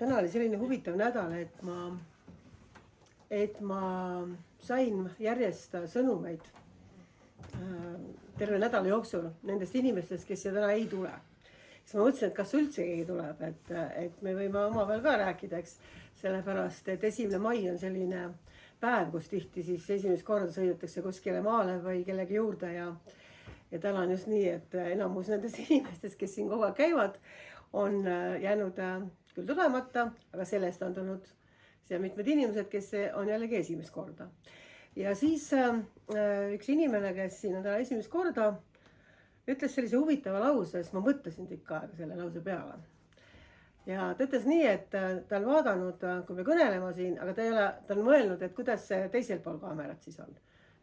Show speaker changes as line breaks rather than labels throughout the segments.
täna oli selline huvitav nädal, et ma sain järjest sõnumeid terve nädala jooksul nendest inimestest, kes siia täna ei tule. Siis ma mõtlesin, et kas üldse keegi tuleb, et me võime omavahel ka rääkida, eks. Sellepärast, et 1. mai on selline päev, kus tihti siis esimest korda sõidetakse kuskile maale või kellegi juurde ja täna on just nii, et enamus nendest inimestest, kes siin kogu aeg käivad, on jäänud küll tulemata, aga sellest on tulnud siia mitmed inimesed, kes on jällegi esimest korda. Ja siis üks inimene, kes siin on täna esimest korda, ütles sellise huvitava lause, sest ma mõtlesin tükk aega selle lause peale. Ja ta ütles nii, et ta on vaadanud, kui me kõnelema siin, aga ta on mõelnud, et kuidas see teisel pool kaamerat siis on.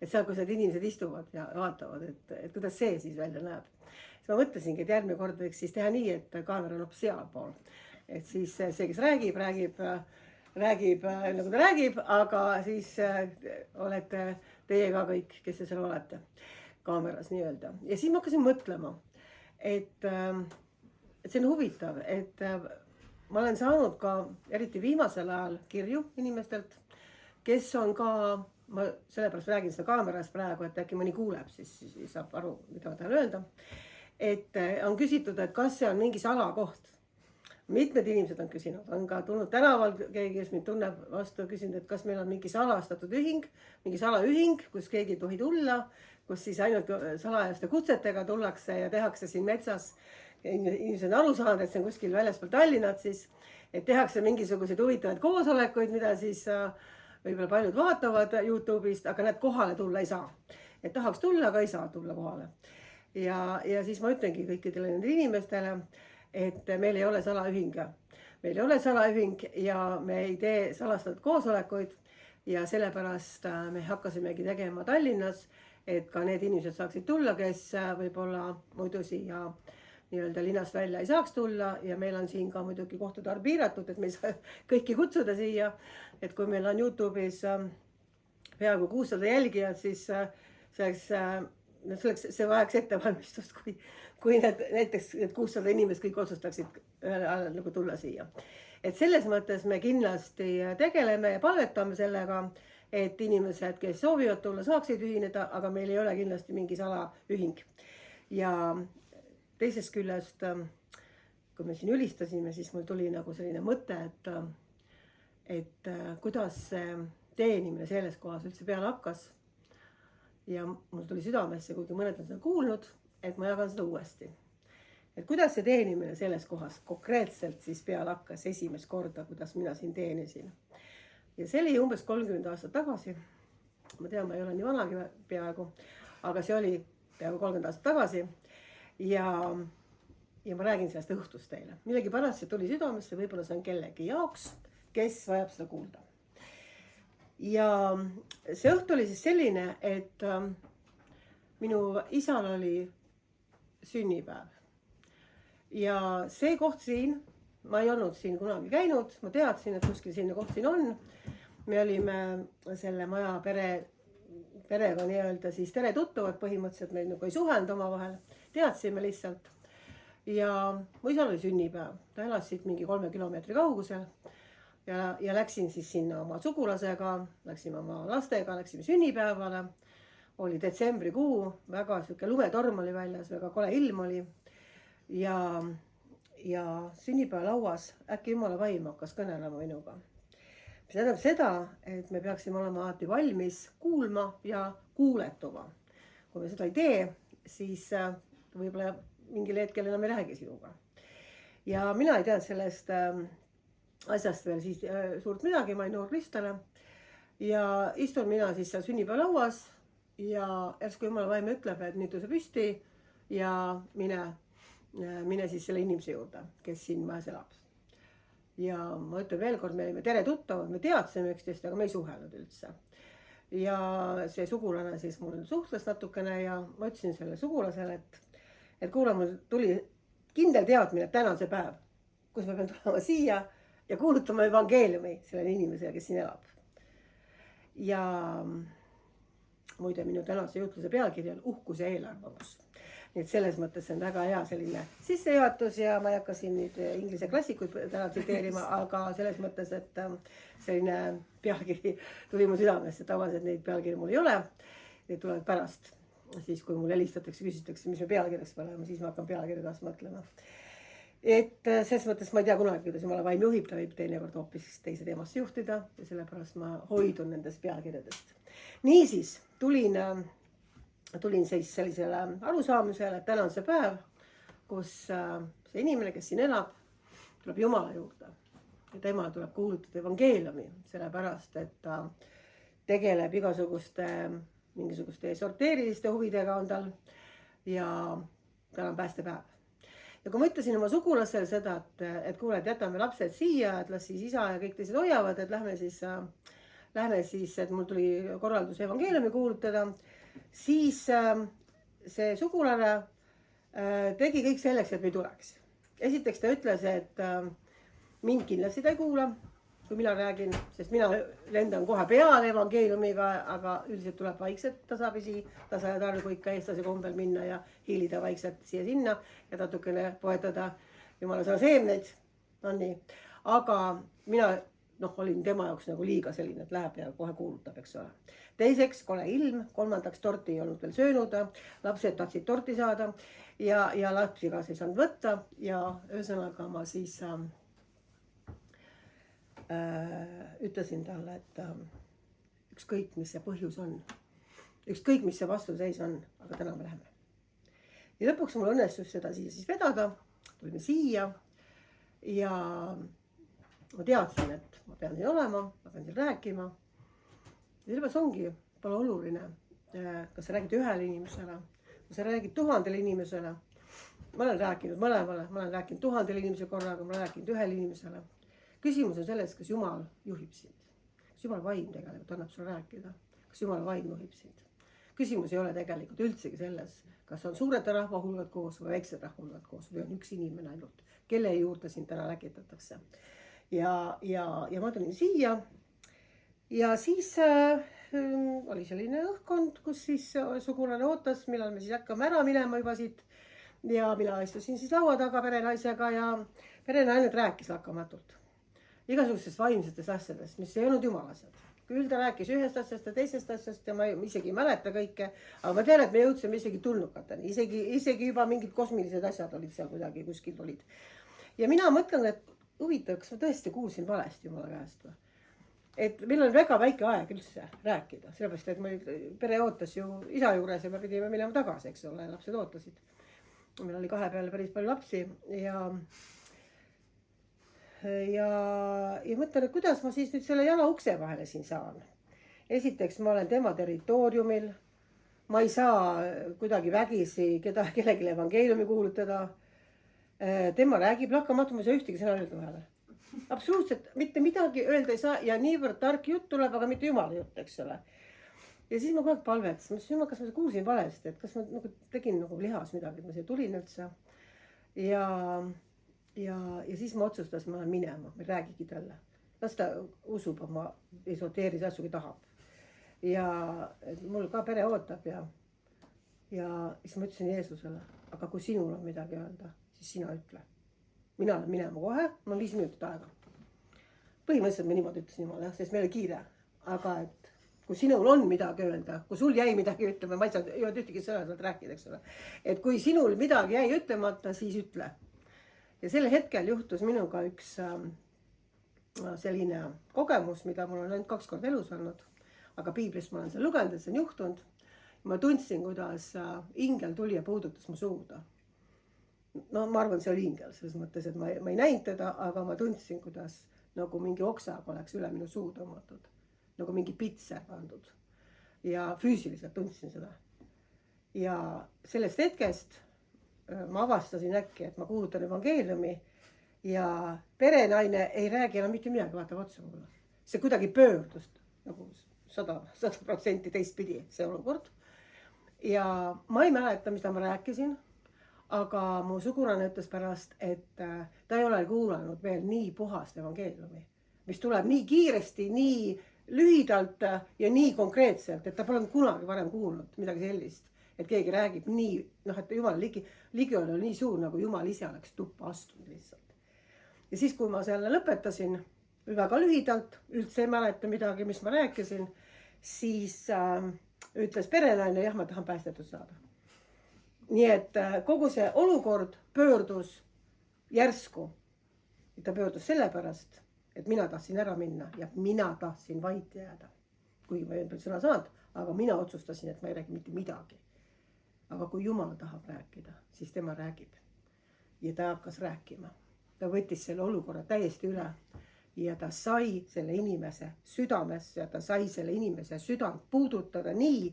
Et seal, kus need inimesed istuvad ja vaatavad, et kuidas see siis välja näeb. Siis ma mõtlesingi, et järgmine kord võiks siis teha nii, et kaamera on hoopis sealpool. Et siis see, kes räägib nagu ta räägib, aga siis olete teie ka kõik, kes te seal olete kaameras nii-öelda. Ja siis ma hakkasin mõtlema, et see on huvitav, et ma olen saanud ka eriti viimasel ajal kirju inimestelt, kes on ka, ma sellepärast räägin seda kaameras praegu, et äkki mõni kuuleb, siis saab aru, mida ma tahan öelda. Et on küsitud, et kas see on mingi salakoht. Mitmed inimesed on küsinud, on ka tulnud tänaval keegi, kes mind tunneb vastu, küsinud, et kas meil on mingi salastatud ühing, mingi salaühing, kus keegi ei tohi tulla, kus siis ainult salajaste kutsetega tullakse ja tehakse siin metsas. Inimesed on aru saanud, et see on kuskil väljaspool Tallinnat siis, et tehakse mingisuguseid huvitavaid koosolekuid, mida siis võib-olla paljud vaatavad YouTube'ist, aga nad kohale tulla ei saa. Et tahaks tulla, aga ei saa tulla kohale. Ja siis ma ütlengi kõikidele nendele inimestele, et meil ei ole salaühing. Meil ei ole salaühing ja me ei tee salastatud koosolekuid ja sellepärast me hakkasimegi tegema Tallinnas, et ka need inimesed saaksid tulla, kes võib-olla muidu siia nii-öelda linnast välja ei saaks tulla ja meil on siin ka muidugi kohtade arv piiratud, et me ei saa kõiki kutsuda siia. Et kui meil on YouTube'is peaaegu 600 jälgijad, siis see vajaks ettevalmistust, kui näiteks 600 inimest kõik otsustaksid ühel ajal nagu tulla siia. Et selles mõttes me kindlasti tegeleme ja palvetame sellega, et inimesed, kes soovivad tulla, saaksid ühineda, aga meil ei ole kindlasti mingi salaühing. Ja teisest küljest, kui me siin ülistasime, siis mul tuli nagu selline mõte, et kuidas see teenimine selles kohas üldse peale hakkas. Ja mul tuli südamesse, kuigi mõned on seda kuulnud, et ma jagan seda uuesti. Et kuidas see teenimine selles kohas konkreetselt siis peale hakkas esimest korda, kuidas mina siin teenisin. Ja see oli umbes 30 aastat tagasi. Ma tean, ma ei ole nii vanagi peaaegu, aga see oli peaaegu 30 aastat tagasi. Ja ma räägin sellest õhtust teile. Millegi pärast see tuli südamesse, võib-olla see on kellegi jaoks, kes vajab seda kuulda. Ja see õht oli siis selline, et minu isal oli sünnipäev. Ja see koht siin, ma ei olnud siin kunagi käinud, ma teadsin, et kuskil selline koht siin on. Me olime selle maja perega nii-öelda siis tere tuttuvad põhimõtteliselt, meil nagu ei suhelnud omavahel. Teadsime lihtsalt. Ja mu isal oli sünnipäev. Ta elas siit mingi 3 kilomeetri kaugusel. Ja läksin siis sinna oma sugulasega, läksime oma lastega, läksime sünnipäevale. Oli detsembrikuu, väga siuke lumetorm oli väljas, väga kole ilm oli. Ja sünnipäevalauas äkki jumala vaim hakkas kõnelema minuga. Mis tähendab seda, et me peaksime olema alati valmis kuulma ja kuuletuma. Kui me seda ei tee, siis võib-olla mingil hetkel enam ei räägi sinuga. Ja mina ei teadnud sellest asjast veel siis suurt midagi, ma ei noor Kristale. Ja istun mina siis seal sünnipäevalauas ja järsku jumala vaim ütleb, et nüüd tõuse püsti ja mine siis selle inimese juurde, kes siin majas elab. Ja ma ütlen veel kord, me olime tere tuttavad, me teadsime üksteist, aga me ei suhelnud üldse. Ja see sugulane siis mul suhtles natukene ja ma ütlesin selle sugulasele, et kuule, mul tuli kindel teadmine, et täna on see päev, kus me peame tulema siia ja kuulutama evangeeliumi sellele inimesele, kes siin elab. Ja muide minu tänase jutluse pealkiri on uhkus ja eelarvamus. nii et selles mõttes see on väga hea selline sissejuhatus ja ma ei hakka siin nüüd inglise klassikuid täna tsiteerima, aga selles mõttes, et selline pealkiri tuli mu südamesse, tavaliselt neid pealkiri mul ei ole. Need tulevad pärast, siis kui mul helistatakse, küsitakse, mis me pealkirjaks paneme, siis ma hakkan pealkirja taas mõtlema. Et selles mõttes ma ei tea kunagi, kuidas jumala vaim juhib, ta võib teinekord hoopis teise teemasse juhtida ja sellepärast ma hoidun nendest pealkirjadest. Niisiis, tulin siis sellisele arusaamisele, et täna on see päev, kus see inimene, kes siin elab, tuleb Jumala juurde ja temal tuleb kuulutada evangeeliumi, sellepärast, et ta tegeleb mingisuguste sorteeriliste huvidega on tal ja täna on päästepäev. Ja kui ma ütlesin oma sugulasele seda, et kuule, et jätame lapsed siia, et las siis isa ja kõik teised hoiavad, et lähme siis, et mul tuli korraldus evangeeliumi kuulutada, siis see sugulane tegi kõik selleks, et me ei tuleks. Esiteks ta ütles, et mind kindlasti ta ei kuula, kui mina räägin, sest mina lendan kohe peale evangeeliumiga, aga üldiselt tuleb vaikselt tasapisi, tasa ja targu ikka eestlase kombel minna ja hiilida vaikselt siia-sinna ja natukene poetada jumala sõna seemneid. No nii. Aga mina olin tema jaoks nagu liiga selline, et läheb ja kohe kuulutab, eks ole. Teiseks, kole ilm, kolmandaks torti ei olnud veel söönud, lapsed tahtsid torti saada ja lapsi kaasa ei saanud võtta ja ühesõnaga ma siis ütlesin talle, et ükskõik, mis see põhjus on, ükskõik, mis see vastuseis on, aga täna me läheme. Ja lõpuks mul õnnestus seda siis vedada, tulime siia ja ma teadsin, et ma pean siin olema, ma pean siin rääkima. Ja sellepärast ongi, pole oluline, kas sa räägid ühele inimesele, kas sa räägid 1000 inimesele. Ma olen rääkinud mõlemale, ma olen rääkinud 1000 inimese korraga, ma olen rääkinud ühele inimesele. Küsimus on selles, kas Jumal juhib sind. Kas Jumal vaim tegelikult annab sulle rääkida. Kas Jumal vaim juhib sind. Küsimus ei ole tegelikult üldsegi selles, kas on suured rahvahulgad koos või väiksed rahvahulgad koos või on üks inimene ainult, kelle juurde sind täna läkitatakse. Ja ma tulin siia ja siis oli selline õhkkond, kus siis sugulane ootas, millal me siis hakkame ära minema juba siit. Ja mina istusin siis laua taga perenaisega ja perenaine rääkis lakkamatult. Igasugustest vaimsetest asjadest, mis ei olnud jumala asjad. Küll ta rääkis ühest asjast ja teisest asjast ja ma isegi ei mäleta kõike, aga ma tean, et me jõudsime isegi tulnukateni. Isegi juba mingid kosmilised asjad olid seal kuidagi kuskil olid. Ja mina mõtlen, et huvitav, kas ma tõesti kuulsin valesti jumala käest või? Et meil on väga väike aeg üldse rääkida, sellepärast, et meil pere ootas ju isa juures ja me pidime minema tagasi, eks ole, lapsed ootasid. Meil oli 2 peale päris palju lapsi ja mõtlen, et kuidas ma siis nüüd selle jala ukse vahele siin saan. Esiteks, ma olen tema territooriumil. Ma ei saa kuidagi vägisi kellelegi evangeeliumi kuulutada. Tema räägib lakkamatu, ma ei saa ühtegi sõna öelda vahele. Absoluutselt mitte midagi öelda ei saa ja niivõrd tark jutt tuleb, aga mitte jumala jutt, eks ole. Ja siis ma kogu aeg palvetasin, jumal, kas ma kuulsin valesti, et kas ma tegin nagu lihas midagi, et ma siia tulin üldse. Ja siis ma otsustasin, ma lähen minema, ma ei räägigi talle. Las ta usub oma esoteerilisi asju, kui tahab. Ja mul ka pere ootab ja siis ma ütlesin Jeesusele, aga kui sinul on midagi öelda, siis sina ütle. Mina lähen minema kohe, ma olen 5 minutit aega. Põhimõtteliselt me niimoodi ütlesin jumala, sest meil oli kiire. Aga et kui sinul on midagi öelda, kui sul jäi midagi ütlema, ma ei saa ühtegi sõna sealt rääkida, eks ole. Et kui sinul midagi jäi ütlemata, siis ütle. Ja selle hetkel juhtus minuga üks selline kogemus, mida mul on ainult 2 korda elus olnud. Aga piiblist ma olen seal lugenud, et see on juhtunud. Ma tundsin, kuidas ingel tuli ja puudutas mu suuda. No ma arvan, see oli ingel selles mõttes, et ma ei näinud teda, aga ma tundsin, kuidas nagu mingi oksaga oleks üle minu suu tõmmatud. Nagu mingi pitser pandud. Ja füüsiliselt tundsin seda. Ja sellest hetkest ma avastasin äkki, et ma kuulutan evangeeliumi ja perenaine ei räägi enam mitte midagi, vaatab otsa mulle. See kuidagi pöördus nagu 100% teistpidi see olukord. Ja ma ei mäleta, mida ma rääkisin, aga mu sugulane ütles pärast, et ta ei ole kuulanud veel nii puhast evangeeliumi, mis tuleb nii kiiresti, nii lühidalt ja nii konkreetselt, et ta pole kunagi varem kuulnud midagi sellist. et keegi räägib nii, noh, et Jumal ligi on nii suur, nagu Jumal ise oleks tuppa astunud lihtsalt. Ja siis, kui ma selle lõpetasin, väga lühidalt, üldse ei mäleta midagi, mis ma rääkisin, siis ütles perenaine, jah, ma tahan päästetud saada. Nii et kogu see olukord pöördus järsku. Ta pöördus sellepärast, et mina tahtsin ära minna ja mina tahtsin vait jääda. Kuigi ma ei olnud sõna saanud, aga mina otsustasin, et ma ei räägi mitte midagi. Aga kui Jumal tahab rääkida, siis tema räägib. Ja ta hakkas rääkima. Ta võttis selle olukorra täiesti üle ja ta sai selle inimese südamesse ja ta sai selle inimese südant puudutada nii,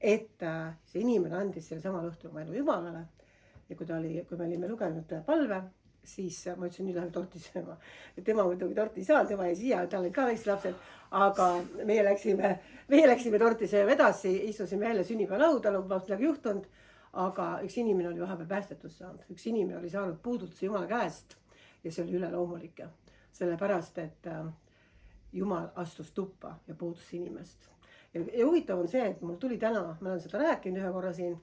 et see inimene andis selle samal õhtul oma elu Jumalale. Ja kui me olime lugenud palve, siis ma ütlesin, nüüd lähen torti sööma. Tema muidugi torti ei saanud, tema jäi siia, tal olid ka väiksed lapsed, aga meie läksime torti sööma edasi, istusime jälle sünnipäevalauda, ma midagi juhtunud, aga üks inimene oli vahepeal päästetud saanud, üks inimene oli saanud puudutuse Jumala käest ja see oli üleloomulik, sellepärast, et Jumal astus tuppa ja puudus inimest. Ja huvitav on see, et mul tuli täna, ma olen seda rääkinud ühe korra siin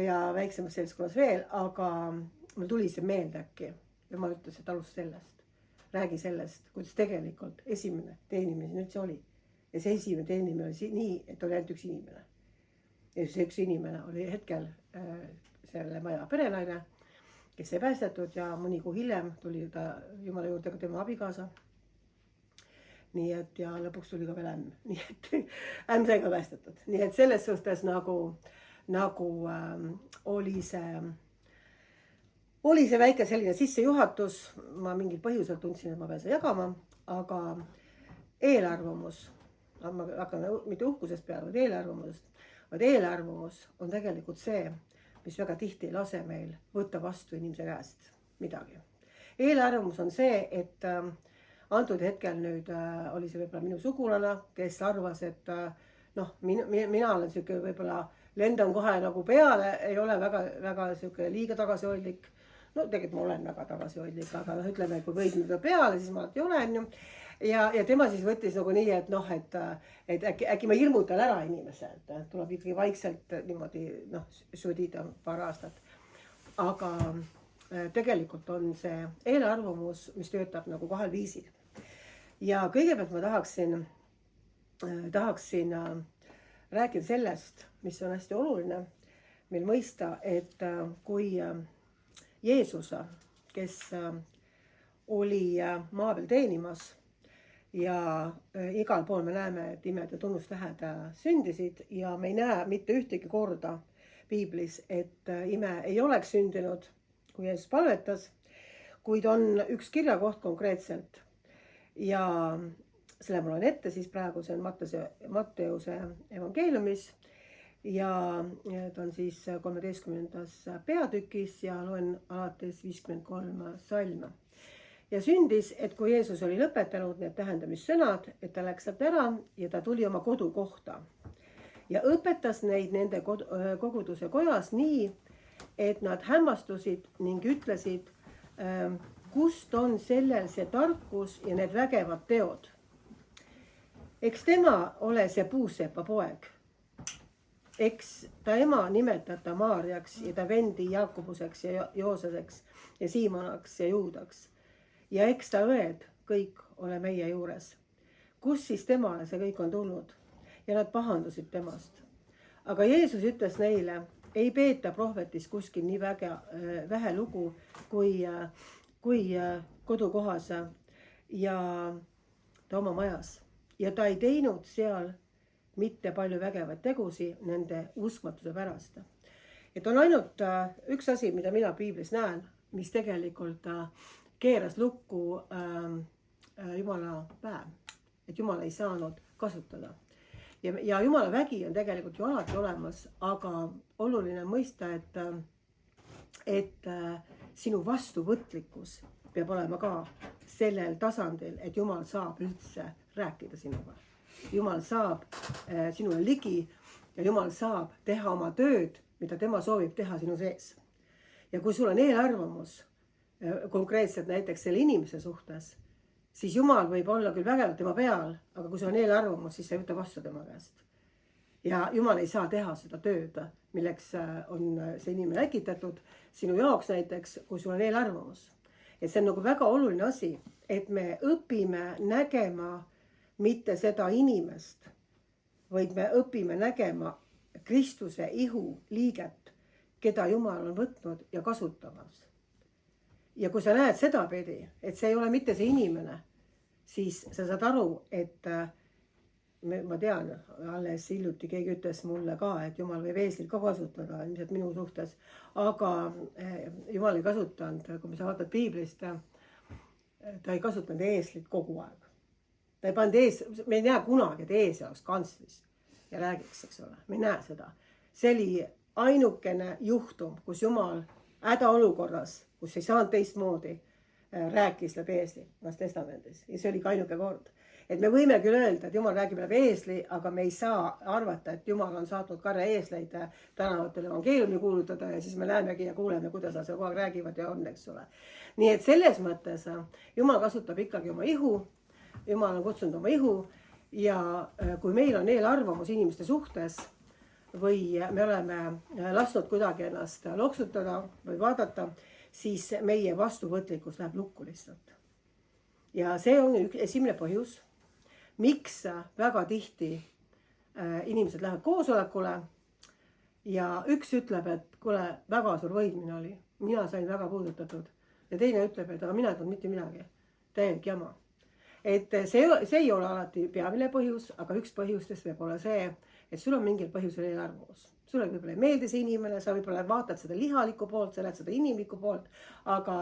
ja väiksemas seltskonnas veel, aga mul tuli see meelde äkki ja ma ütles, et alus sellest, räägi sellest, kuidas tegelikult esimene teenimine üldse oli. Ja see esimene teenimine oli nii, et oli ainult üks inimene. Ja see üks inimene oli hetkel selle maja perenaine, kes ei päästetud ja mõni kuu hiljem tuli ta Jumala juurde ka tema abikaasa. Nii et ja lõpuks tuli ka veel ämm. Nii et ämm sai ka päästetud. Nii et selles suhtes nagu oli see väike selline sissejuhatus. Ma mingil põhjusel tundsin, et ma pean seda jagama, aga eelarvamus, ma hakkan mitte uhkusest peale, vaid eelarvamus on tegelikult see, mis väga tihti ei lase meil võtta vastu inimese käest midagi. Eelarvamus on see, et antud hetkel nüüd oli see võib-olla minu sugulane, kes arvas, et mina olen siuke võib-olla lendan kohe nagu peale, ei ole väga siuke liiga tagasihoidlik. No tegelikult ma olen väga tagasihoidlik, aga ütleme, kui võid peale, siis ma alati olen ju. Ja tema siis võttis nagu nii, et äkki ma hirmutan ära inimese, et tuleb ikkagi vaikselt niimoodi sudida paar aastat. Aga tegelikult on see eelarvamus, mis töötab nagu kahel viisil. Ja kõigepealt ma tahaksin rääkida sellest, mis on hästi oluline meil mõista, et kui Jeesus, kes oli maa peal teenimas ja igal pool me näeme, et imed ja tunnustähed sündisid ja me ei näe mitte ühtegi korda piiblis, et ime ei oleks sündinud, kui Jeesus palvetas, kuid on üks kirjakoht konkreetselt ja selle ma loen ette siis praegu, see on Matteuse evangeeliumis ja ta on siis 13. peatükis ja loen alates 53 salme. Ja sündis, et kui Jeesus oli lõpetanud need tähendamissõnad, et ta läks sealt ära ja ta tuli oma kodukohta ja õpetas neid nende koguduse kojas nii, et nad hämmastusid ning ütlesid, kust on sellel see tarkus ja need vägevad teod. Eks tema ole see puusepa poeg. Eks ta ema nimetata Maarjaks ja ta vendi Jaakobuseks ja Jooseseks ja Siimonaks ja Juudaks. Ja eks ta õed kõik ole meie juures. Kus siis temale see kõik on tulnud? Ja nad pahandusid temast. Aga Jeesus ütles neile, ei peeta prohvetis kuskil nii vähe lugu kui kodukohas ja ta oma majas. Ja ta ei teinud seal mitte palju vägevaid tegusi nende uskmatuse pärast. Et on ainult üks asi, mida mina piiblis näen, mis tegelikult keeras lukku Jumala päev. Et Jumal ei saanud kasutada. Ja Jumala vägi on tegelikult ju alati olemas, aga oluline mõista, et sinu vastuvõtlikkus peab olema ka sellel tasandil, et Jumal saab üldse rääkida sinuga. Jumal saab sinule ligi ja Jumal saab teha oma tööd, mida tema soovib teha sinu sees. Ja kui sul on eelarvamus, konkreetselt näiteks selle inimese suhtes, siis Jumal võib olla küll vägevalt tema peal, aga kui sul on eelarvamus, siis sa ei võta vastu tema käest. ja Jumal ei saa teha seda tööd, milleks on see inimene äkitatud sinu jaoks näiteks, kui sul on eelarvamus. Et see on nagu väga oluline asi, et me õpime nägema mitte seda inimest, vaid me õpime nägema Kristuse ihu liiget, keda Jumal on võtnud ja kasutamas. Ja kui sa näed sedapidi, et see ei ole mitte see inimene, siis sa saad aru, et ma tean, alles hiljuti keegi ütles mulle ka, et Jumal võib eeslit ka kasutada, ilmselt minu suhtes, aga Jumal ei kasutanud, kui sa vaatad piiblist, ta ei kasutanud eeslit kogu aeg. Ta ei pannud me ei näe kunagi, et ees oleks kantslis ja räägiks, eks ole, me ei näe seda. See oli ainukene juhtum, kus Jumal hädaolukorras, kus ei saanud teistmoodi, rääkis läbi eesli Vanas Testamendis ja see oli ka ainuke kord. Et me võime küll öelda, et Jumal räägib läbi eesli, aga me ei saa arvata, et Jumal on saatnud karja eesleid tänavatel evangeeliumi kuulutada ja siis me näemegi ja kuuleme, kuidas nad seal kogu aeg räägivad ja on, eks ole. Nii et selles mõttes Jumal kasutab ikkagi oma ihu, Jumal on kutsunud oma ihu ja kui meil on eelarvamus inimeste suhtes või me oleme lasknud kuidagi ennast loksutada või vaadata, siis meie vastuvõtlikkus läheb lukku lihtsalt. Ja see on esimene põhjus, miks väga tihti inimesed lähevad koosolekule ja üks ütleb, et kuule, väga suur võidmine oli, mina sain väga puudutatud ja teine ütleb, et aga mina ei tulnud mitte midagi, täielik jama. Et see ei ole alati peamine põhjus, aga üks põhjustest võib olla see, et sul on mingil põhjusel eelarvamus. Sulle võib-olla ei meeldi see inimene, sa võib-olla vaatad seda lihalikku poolt, sa näed seda inimlikku poolt, aga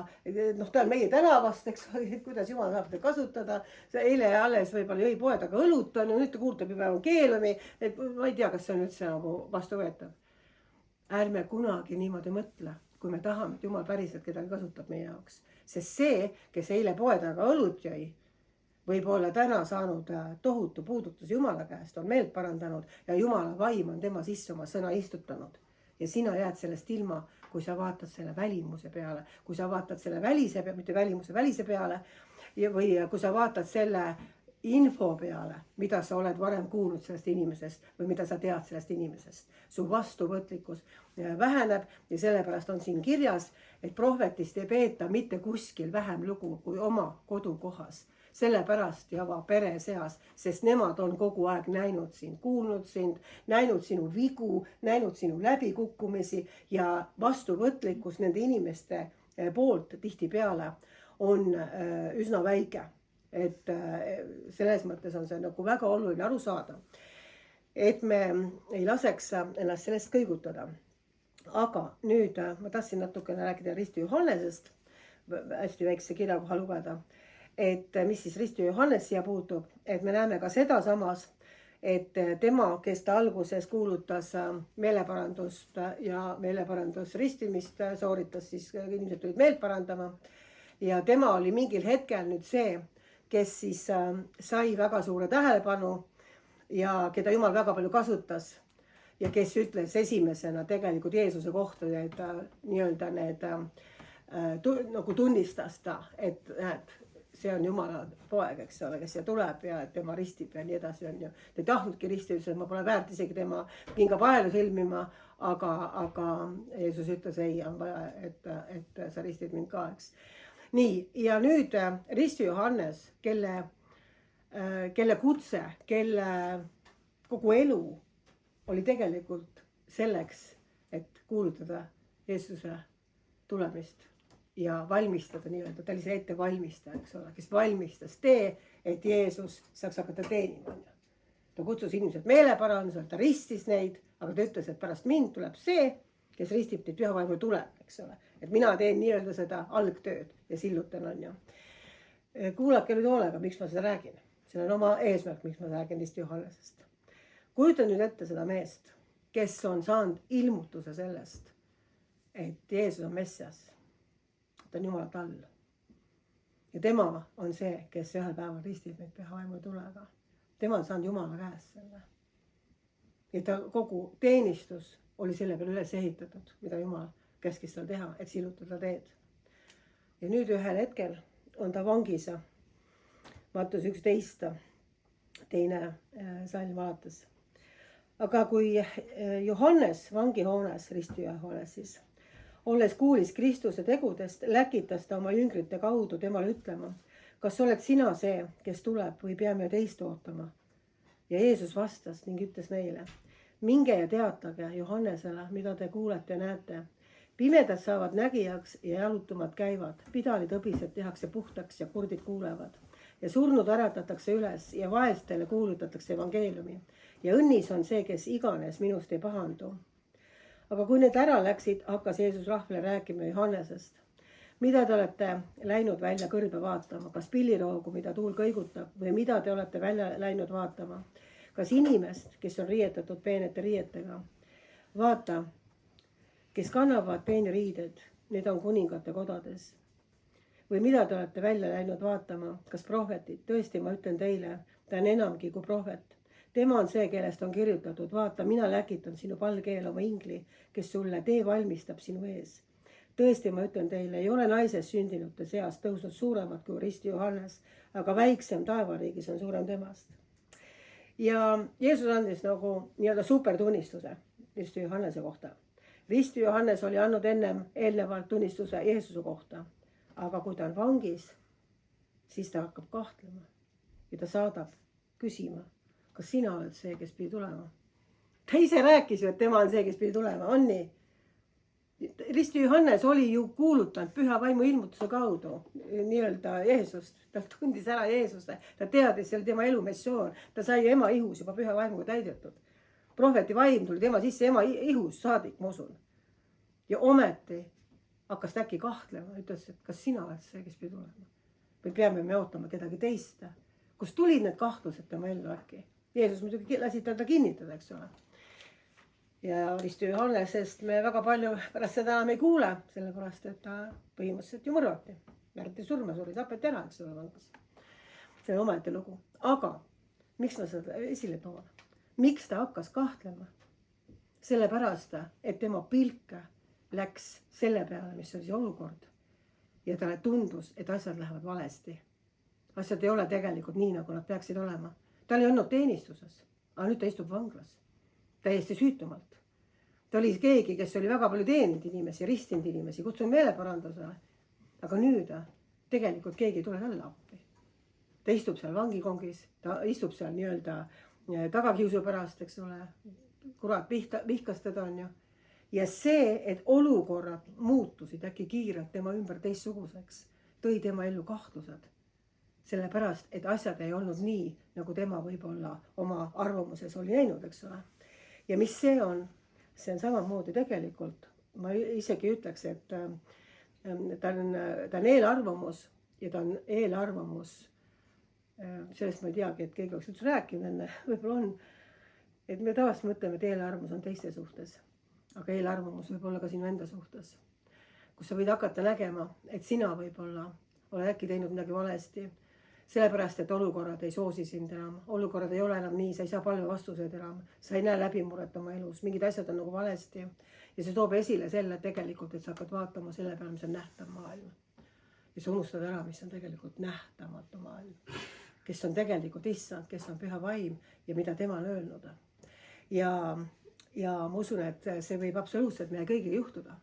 ta on meie tänavast, eks, kuidas Jumal saab seda kasutada. Eile alles võib-olla jõi poed, aga õlut on ja nüüd ta kuulutab juba evangeeliumi, et ma ei tea, kas see on üldse nagu vastuvõetav. Ärme kunagi niimoodi mõtle, kui me tahame, et Jumal päriselt kedagi kasutab meie jaoks. Sest see, kes eile poe taga õlut jõi, võib olla täna saanud tohutu puudutus Jumala käest, on meelt parandanud ja Jumala vaim on tema sisse oma sõna istutanud. Ja sina jääd sellest ilma, kui sa vaatad selle välimuse peale, kui sa vaatad selle välise peale, mitte välise peale, või kui sa vaatad selle info peale, mida sa oled varem kuulnud sellest inimesest või mida sa tead sellest inimesest. Su vastuvõtlikkus väheneb ja sellepärast on siin kirjas, et prohvetist ei peeta mitte kuskil vähem lugu kui oma kodukohas. Sellepärast ja oma pere seas, sest nemad on kogu aeg näinud sind, kuulnud sind, näinud sinu vigu, näinud sinu läbikukkumisi ja vastuvõtlikkus nende inimeste poolt tihtipeale on üsna väike. Et selles mõttes on see nagu väga oluline aru saada, et me ei laseks ennast sellest kõigutada. Aga nüüd ma tahtsin natukene rääkida Risti Johannesest, hästi väikse kirjakoha lugeda. Et mis siis Risti Johannes siia puutub, et me näeme ka seda samas, et tema, kes ta alguses kuulutas meeleparandust ja meeleparandusristimist sooritas, siis inimesed tulid meelt parandama ja tema oli mingil hetkel nüüd see, kes siis sai väga suure tähelepanu ja keda Jumal väga palju kasutas ja kes ütles esimesena tegelikult Jeesuse kohta, et nii-öelda need nagu tunnistas ta, et näed, see on Jumala poeg, eks ole, kes siia tuleb ja tema ristib ja nii edasi on ju. Ta ei tahtnudki ristida, et ma pole väärt isegi tema kinga paelu sõlmima, aga Jeesus ütles ei, on vaja, et sa ristid mind ka, eks. Nii, ja nüüd Risti Johannes, kelle kutse, kelle kogu elu oli tegelikult selleks, et kuulutada Jeesuse tulemist ja valmistada nii-öelda, ta oli see ettevalmistaja, eks ole, kes valmistas tee, et Jeesus saaks hakata teenima. Ta kutsus inimesed meeleparandusel, ta ristis neid, aga ta ütles, et pärast mind tuleb see, kes ristib teid püha vaimu tuleb, eks ole. Et mina teen nii-öelda seda algtööd ja sillutan on ju. Kuulake nüüd hoolega, miks ma seda räägin. See on oma eesmärk, miks ma räägin Risti Johannesest. Kujuta nüüd ette seda meest, kes on saanud ilmutuse sellest, et Jeesus on Messias. Ta on Jumala tall. Ja tema on see, kes ühel päeval ristib meid püha vaimu tulega. Tema on saanud Jumala käest selle. Ja ta kogu teenistus oli selle peale üles ehitatud, mida Jumal käskis tal teha, et sillutada teed. Ja nüüd ühel hetkel on ta vangis. Matteus 11, teine salm alates. aga kui Johannes vangihoones, ristijahoones siis, olles kuulis Kristuse tegudest, läkitas ta oma jüngrite kaudu temale ütlema, kas oled sina see, kes tuleb või peame teist ootama? Ja Jeesus vastas ning ütles neile, minge ja teatage Johannesele, mida te kuulete ja näete. Pimedad saavad nägijaks ja jalutumad käivad, pidalid õbised tehakse puhtaks ja kurdid kuulevad. Ja surnud äratatakse üles ja vaestele kuulutatakse evangeeliumi. Ja õnnis on see, kes iganes minust ei pahandu. Aga kui need ära läksid, hakkas Jeesus rahvale rääkima Johannesest. Mida te olete läinud välja kõrbe vaatama? Kas pilliroogu, mida tuul kõigutab, või mida te olete välja läinud vaatama? Kas inimest, kes on riietatud peenete riietega? Vaata, kes kannavad peeni riided, need on kuningate kodades. Või mida te olete välja läinud vaatama? Kas prohvetit? Tõesti, ma ütlen teile, ta on enamgi kui prohvet. Tema on see, kellest on kirjutatud, vaata, mina läkitan sinu palgeel oma ingli, kes sulle tee valmistab sinu ees. Tõesti, ma ütlen teile, ei ole naisest sündinute seas tõusnud suuremad kui risti Johannes, aga väiksem taevariigis on suurem temast. Ja Jeesus andis nagu nii-öelda supertunnistuse risti Johannese kohta. Risti Johannes oli andnud eelnevalt tunnistuse Jeesuse kohta, aga kui ta on vangis, siis ta hakkab kahtlema ja ta saadab küsima, kas sina oled see, kes pidi tulema? Ta ise rääkis ju, et tema on see, kes pidi tulema, on nii? Risti Johannes oli ju kuulutanud püha vaimu ilmutuse kaudu nii-öelda Jeesust. Ta tundis ära Jeesust, ta teadis, see oli tema elu missioon. Ta sai ema ihus juba püha vaimuga täidetud. Prohveti vaim tuli tema sisse ema ihus saadik, ma usun. Ja ometi hakkas ta äkki kahtlema, ütles, et kas sina oled see, kes pidi tulema? Või peame me ootama kedagi teist? Kus tulid need kahtlused tema ellu äkki? Jeesus muidugi lasi ta kinnitada, eks ole. Ja risti Johannesest me väga palju pärast seda enam ei kuule, sellepärast, et ta põhimõtteliselt ju mõrvati. Märti surma suri, tapeti ära, eks ole vangis. See on omaette lugu. Aga miks ma seda esile toon? Miks ta hakkas kahtlema? Sellepärast, et tema pilk läks selle peale, mis oli see olukord. Ja talle tundus, et asjad lähevad valesti. Asjad ei ole tegelikult nii, nagu nad peaksid olema. Ta oli olnud teenistuses, aga nüüd ta istub vanglas. Täiesti süütumalt. Ta oli keegi, kes oli väga palju teeninud inimesi, ristinud inimesi, kutsun meeleparandusele. Aga nüüd tegelikult keegi ei tule talle appi. Ta istub seal vangikongis, ta istub seal nii-öelda tagakiusu pärast, eks ole. Kurat vihkas teda on ju. Ja see, et olukorrad muutusid äkki kiirelt tema ümber teistsuguseks, tõi tema ellu kahtlused. Sellepärast, et asjad ei olnud nii, nagu tema võib-olla oma arvamuses oli näinud, eks ole. Ja mis see on? See on samamoodi tegelikult. Ma isegi ütleks, et ta on eelarvamus ja ta on eelarvamus. Sellest ma ei teagi, et keegi oleks üldse rääkinud enne. Võib-olla on, et me tavaliselt mõtleme, et eelarvamus on teiste suhtes. Aga eelarvamus võib olla ka sinu enda suhtes. Kus sa võid hakata nägema, et sina võib-olla oled äkki teinud midagi valesti. Sellepärast, et olukorrad ei soosi sind enam. Olukorrad ei ole enam nii, sa ei saa palju vastuseid enam. Sa ei näe läbimuret oma elus. Mingid asjad on nagu valesti. Ja see toob esile selle tegelikult, et sa hakkad vaatama selle peale, mis on nähtav maailm. Ja sa unustad ära, mis on tegelikult nähtamatu maailm. Kes on tegelikult issand, kes on püha vaim ja mida tema on öelnud. Ja ma usun, et see võib absoluutselt meie kõigil juhtuda.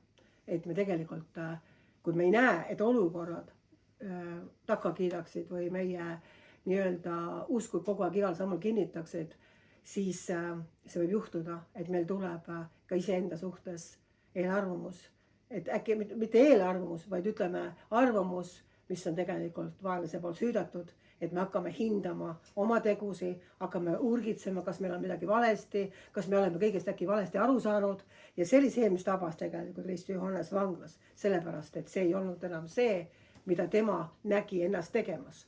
Et me tegelikult, kui me ei näe, et olukorrad takka kiidaksid või meie nii-öelda usku kogu aeg igal sammul kinnitaksid, siis see võib juhtuda, et meil tuleb ka iseenda suhtes eelarvamus. Et äkki mitte eelarvamus, vaid ütleme arvamus, mis on tegelikult vaenlase poolt süüdatud, et me hakkame hindama oma tegusi, hakkame urgitsema, kas meil on midagi valesti, kas me oleme kõigest äkki valesti aru saanud. Ja see oli see, mis tabas tegelikult risti Johannes vanglas, sellepärast, et see ei olnud enam see, mida tema nägi ennast tegemas.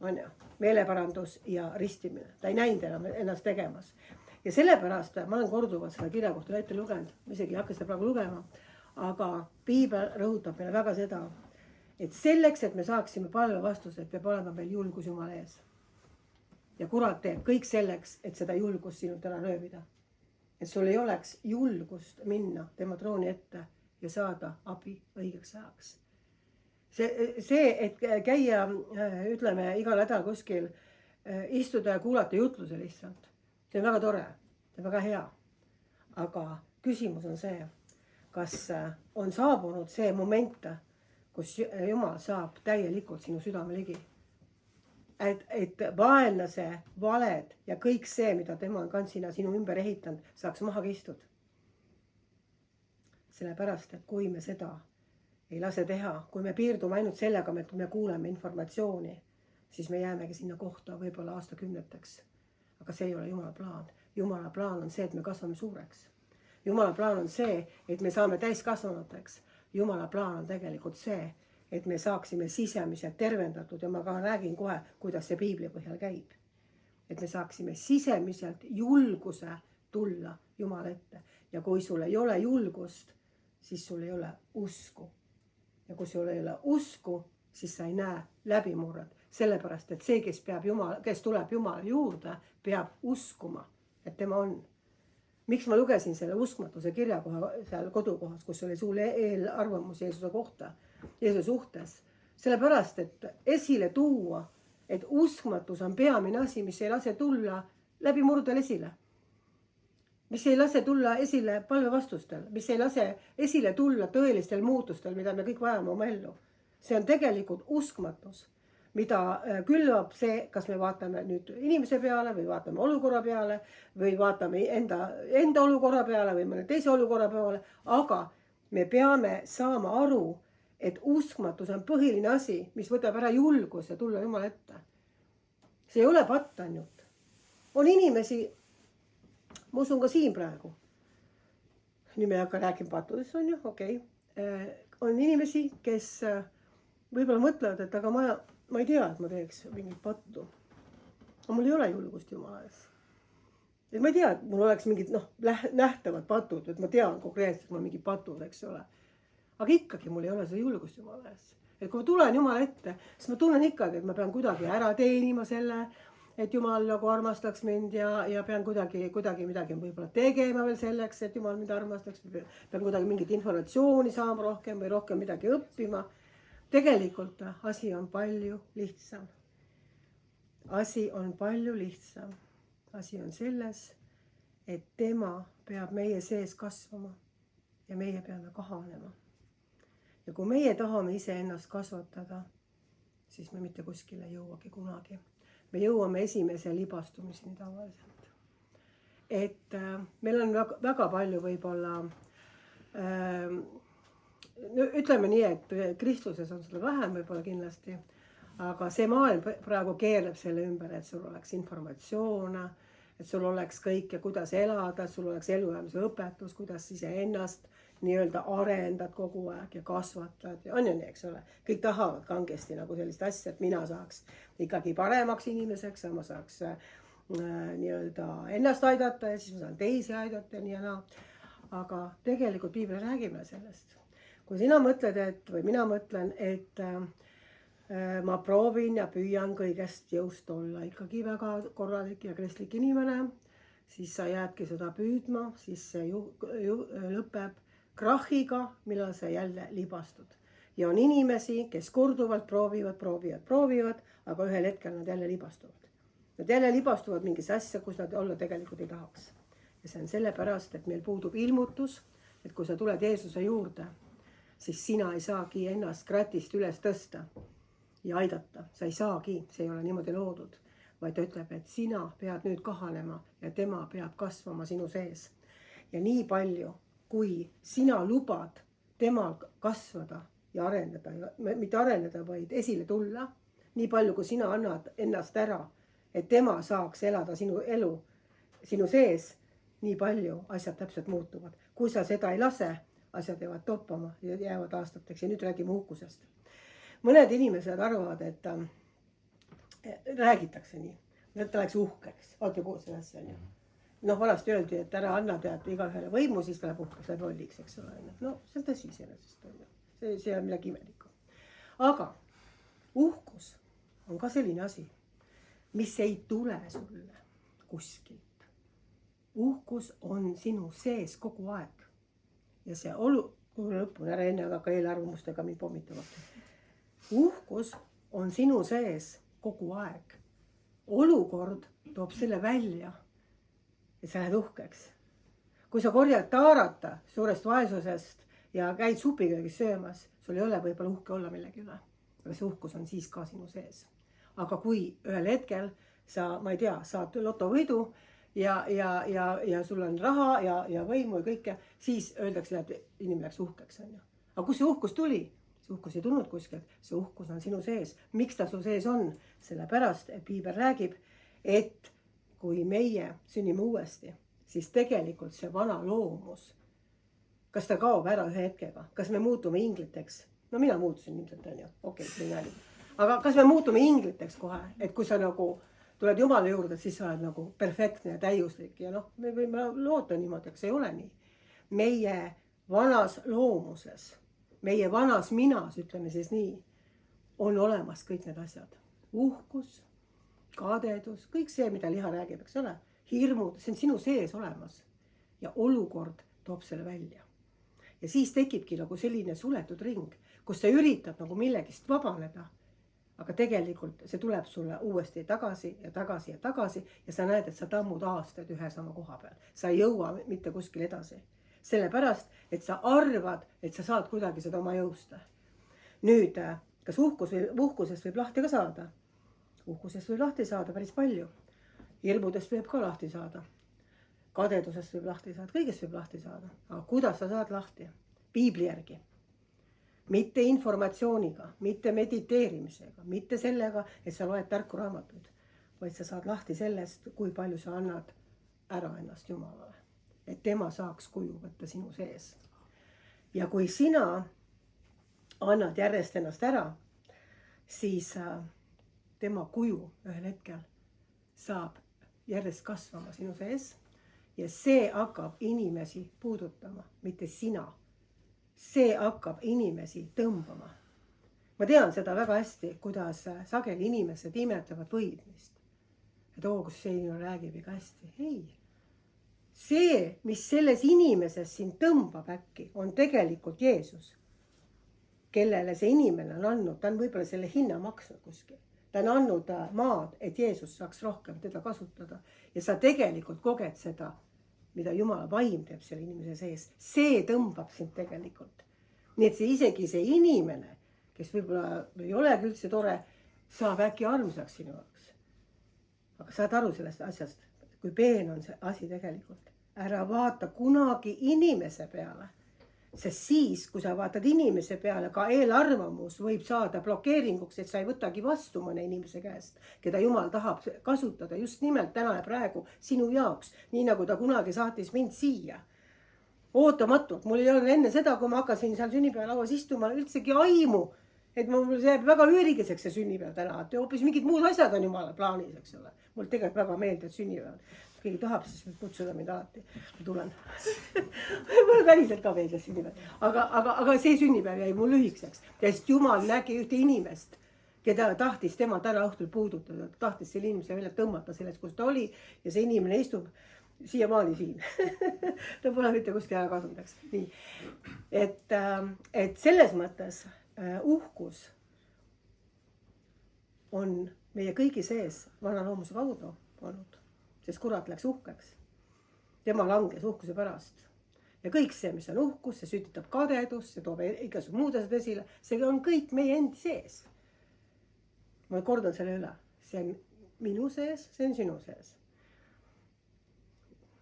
On ju, meeleparandus ja ristimine. Ta ei näinud enam ennast tegemas. Ja sellepärast ma olen korduvalt seda kirja kohta ette lugenud. Ma isegi ei hakka seda praegu lugema. Aga piibel rõhutab meile väga seda, et selleks, et me saaksime palve vastused, peab olema meil julgus Jumala ees. Ja kurat teeb kõik selleks, et seda julgust sinult ära röövida. Et sul ei oleks julgust minna tema trooni ette ja saada abi õigeks ajaks. See, et käia, ütleme, igal nädal kuskil istuda ja kuulata jutluse lihtsalt. See on väga tore. ja väga hea. Aga küsimus on see, kas on saabunud see moment, kus Jumal saab täielikult sinu südame ligi. Et vaenlase valed ja kõik see, mida tema on kansina sinu ümber ehitanud, saaks maha kistud. Sellepärast, et kui me seda ei lase teha, kui me piirdume ainult sellega, et me kuuleme informatsiooni, siis me jäämegi sinna kohta võib-olla aastakümneteks. Aga see ei ole Jumala plaan. Jumala plaan on see, et me kasvame suureks. Jumala plaan on see, et me saame täiskasvanuteks. Jumala plaan on tegelikult see, et me saaksime sisemiselt tervendatud ja ma ka räägin kohe, kuidas see piibli põhjal käib. Et me saaksime sisemiselt julguse tulla Jumala ette. Ja kui sul ei ole julgust, siis sul ei ole usku. Ja kui sul ei ole usku, siis sa ei näe läbimurret. Sellepärast, et see, kes tuleb Jumala juurde, peab uskuma, et tema on. Miks ma lugesin selle uskmatuse kirjakoha seal kodukohas, kus oli suur eelarvamus Jeesuse kohta, Jeesuse suhtes? Sellepärast, et esile tuua, et uskmatus on peamine asi, mis ei lase tulla läbimurdel esile. Mis ei lase tulla esile palvevastustel, mis ei lase esile tulla tõelistel muutustel, mida me kõik vajame oma ellu. See on tegelikult uskmatus, mida külvab see, kas me vaatame nüüd inimese peale või vaatame olukorra peale või vaatame enda olukorra peale või mõne teise olukorra peale, aga me peame saama aru, et uskmatus on põhiline asi, mis võtab ära julguse tulla Jumala ette. See ei ole patt ainult. On inimesi, ma usun ka siin praegu, nüüd me ei hakka rääkima pattudest, on ju, okei. On inimesi, kes võib-olla mõtlevad, et aga ma ei tea, et ma teeks mingit pattu. Aga mul ei ole julgust Jumala ees. Et ma ei tea, et mul oleks mingid nähtavad patud, et ma tean konkreetselt, et mul on mingid patud, eks ole. Aga ikkagi mul ei ole see julgust Jumala ees. Et kui ma tulen Jumala ette, siis ma tunnen ikkagi, et ma pean kuidagi ära teenima selle, et Jumal nagu armastaks mind ja pean kuidagi midagi võib-olla tegema veel selleks, et Jumal mind armastaks. Pean kuidagi mingit informatsiooni saama rohkem või rohkem midagi õppima. Tegelikult asi on palju lihtsam. Asi on palju lihtsam. Asi on selles, et tema peab meie sees kasvama ja meie peame kahanema. Ja kui meie tahame ise ennast kasvatada, siis me mitte kuskile ei jõuagi kunagi. Me jõuame esimese libastumiseni tavaliselt. Et meil on väga palju võib-olla, ütleme nii, et Kristuses on seda vähem võib-olla kindlasti, aga see maailm praegu keerleb selle ümber, et sul oleks informatsioone, et sul oleks kõike, kuidas elada, sul oleks elujamise õpetus, kuidas ise ennast nii-öelda arendad kogu aeg ja kasvatad. On ju nii, eks ole. Kõik tahavad kangesti nagu sellist asja, et mina saaks ikkagi paremaks inimeseks ja ma saaks nii-öelda ennast aidata ja siis ma saan teisi aidata ja nii ja naa. Aga tegelikult piibel räägime sellest. Kui sina mõtled, või mina mõtlen, et ma proovin ja püüan kõigest jõust olla ikkagi väga korralik ja kristlik inimene, siis sa jäädki seda püüdma, siis see lõpeb krahhiga, millal sa jälle libastud. Ja on inimesi, kes korduvalt proovivad, aga ühel hetkel nad jälle libastuvad. Nad jälle libastuvad mingis asja, kus nad olla tegelikult ei tahaks. Ja see on sellepärast, et meil puudub ilmutus, et kui sa tuled Jeesuse juurde, siis sina ei saagi ennast kratist üles tõsta ja aidata. Sa ei saagi, see ei ole niimoodi loodud, vaid ta ütleb, et sina pead nüüd kahanema ja tema peab kasvama sinu sees. Ja nii palju, kui sina lubad temal kasvada ja arendada, mitte arendada, vaid esile tulla, nii palju, kui sina annad ennast ära, et tema saaks elada sinu elu, sinu sees, nii palju asjad täpselt muutuvad. Kui sa seda ei lase, asjad jäävad toppama ja jäävad aastateks. Ja nüüd räägime uhkusest. Mõned inimesed arvavad, et räägitakse nii, et ta läks uhkeks. Olete kuulnud selle asja, on ju? Vanasti öeldi, et ära anna tead igahele võimu, siis ta läheb uhkeks, läheb lolliks, eks ole. See on tõsi sellest. See on midagi imelikku. Aga uhkus on ka selline asi, mis ei tule sulle kuskilt. Uhkus on sinu sees kogu aeg. Ja see lõpuni ära enne aga eelarvamustega mind pommitavad. Uhkus on sinu sees kogu aeg. Olukord toob selle välja. et sa lähed uhkeks. Kui sa korjad taarata suurest vaesusest ja käid supiköögis söömas, sul ei ole võib-olla uhke olla millegi üle. Aga see uhkus on siis ka sinu sees. Aga kui ühel hetkel sa, ma ei tea, saad lotovõidu ja sul on raha ja võimu ja kõike, siis öeldakse, et inimene läks uhkeks. Aga kus see uhkus tuli? See uhkus ei tulnud kuskilt, see uhkus on sinu sees. Miks ta sul sees on? Sellepärast, et Piibel räägib, et kui meie sünnime uuesti, siis tegelikult see vana loomus, kas ta kaob ära ühe hetkega? Kas me muutume ingliteks? No mina muutusin ilmselt, on ju. Okei, see ei nali. Aga kas me muutume ingliteks kohe? Et kui sa nagu tuled Jumala juurde, siis sa oled nagu perfektne ja täiuslik. Ja noh, me võime loota niimoodi, et see ei ole nii. Meie vanas loomuses, meie vanas minas, ütleme siis nii, on olemas kõik need asjad. Uhkus, kadedus, kõik see, mida liha räägib, eks ole. Hirmud, see on sinu sees olemas. Ja olukord toob selle välja. Ja siis tekibki nagu selline suletud ring, kus sa üritad nagu millegist vabaneda. Aga tegelikult see tuleb sulle uuesti tagasi ja tagasi ja tagasi ja sa näed, et sa tammud aastaid ühe sama koha peal. Sa ei jõua mitte kuskil edasi. Sellepärast, et sa arvad, et sa saad kuidagi seda oma jõusta. Nüüd, kas uhkusest võib lahti ka saada? Uhkusest võib lahti saada päris palju. Hirmudest võib ka lahti saada. Kadedusest võib lahti saada, kõigest võib lahti saada. Aga kuidas sa saad lahti? Piibli järgi. Mitte informatsiooniga, mitte mediteerimisega, mitte sellega, et sa loed tarku raamatuid, vaid sa saad lahti sellest, kui palju sa annad ära ennast Jumalale. Et tema saaks kuju võtta sinu sees. Ja kui sina annad järjest ennast ära, siis tema kuju ühel hetkel saab järjest kasvama sinu sees ja see hakkab inimesi puudutama, mitte sina. See hakkab inimesi tõmbama. Ma tean seda väga hästi, kuidas sageli inimesed imetlevad võidmist. Et kus see inimene räägib iga hästi. Ei. See, mis selles inimeses sind tõmbab äkki, on tegelikult Jeesus. Kellele see inimene on andnud, ta on võib-olla selle hinna maksnud kuskil. Ta on andnud maad, et Jeesus saaks rohkem teda kasutada. Ja sa tegelikult koged seda, mida Jumala vaim teeb selle inimese sees. See tõmbab sind tegelikult. Nii et isegi see inimene, kes võib-olla ei olegi üldse tore, saab äkki armsaks sinu jaoks. Aga saad aru sellest asjast, kui peen on see asi tegelikult. Ära vaata kunagi inimese peale. Sest siis, kui sa vaatad inimese peale, ka eelarvamus võib saada blokeeringuks, et sa ei võtagi vastu mõne inimese käest, keda Jumal tahab kasutada just nimelt täna ja praegu sinu jaoks, nii nagu ta kunagi saatis mind siia. Ootamatult, mul ei olnud enne seda, kui ma hakkasin seal sünnipäevalauas istuma, üldsegi aimu, et mul jääb väga üürigiseks see sünnipäev täna, et hoopis mingid muud asjad on Jumala plaanis, eks ole. Mul tegelikult väga meeldivad sünnipäevad. Keegi tahab, siis võib kutsuda mind alati, kui tulen. Mulle päriselt ka meeldivad sünnipäev. Aga see sünnipäev jäi mul lühikseks. Ja sest Jumal nägi ühte inimest, keda tahtis tema täna õhtul puudutada. Tahtis selle inimese välja tõmmata sellest, kus ta oli. Ja see inimene istub siiamaani siin. Ta pole mitte kuskil ära kasundaks. Nii. Et selles mõttes uhkus on meie kõigi sees vana loomuse kaudu olnud. Sest kurat läks uhkeks. Tema langes uhkuse pärast. Ja kõik see, mis on uhkus, see sütitab kadedus, see toob igasugused muud asjad esile. See on kõik meie endi sees. Ma kordan selle üle. See on minu sees, see on sinu sees.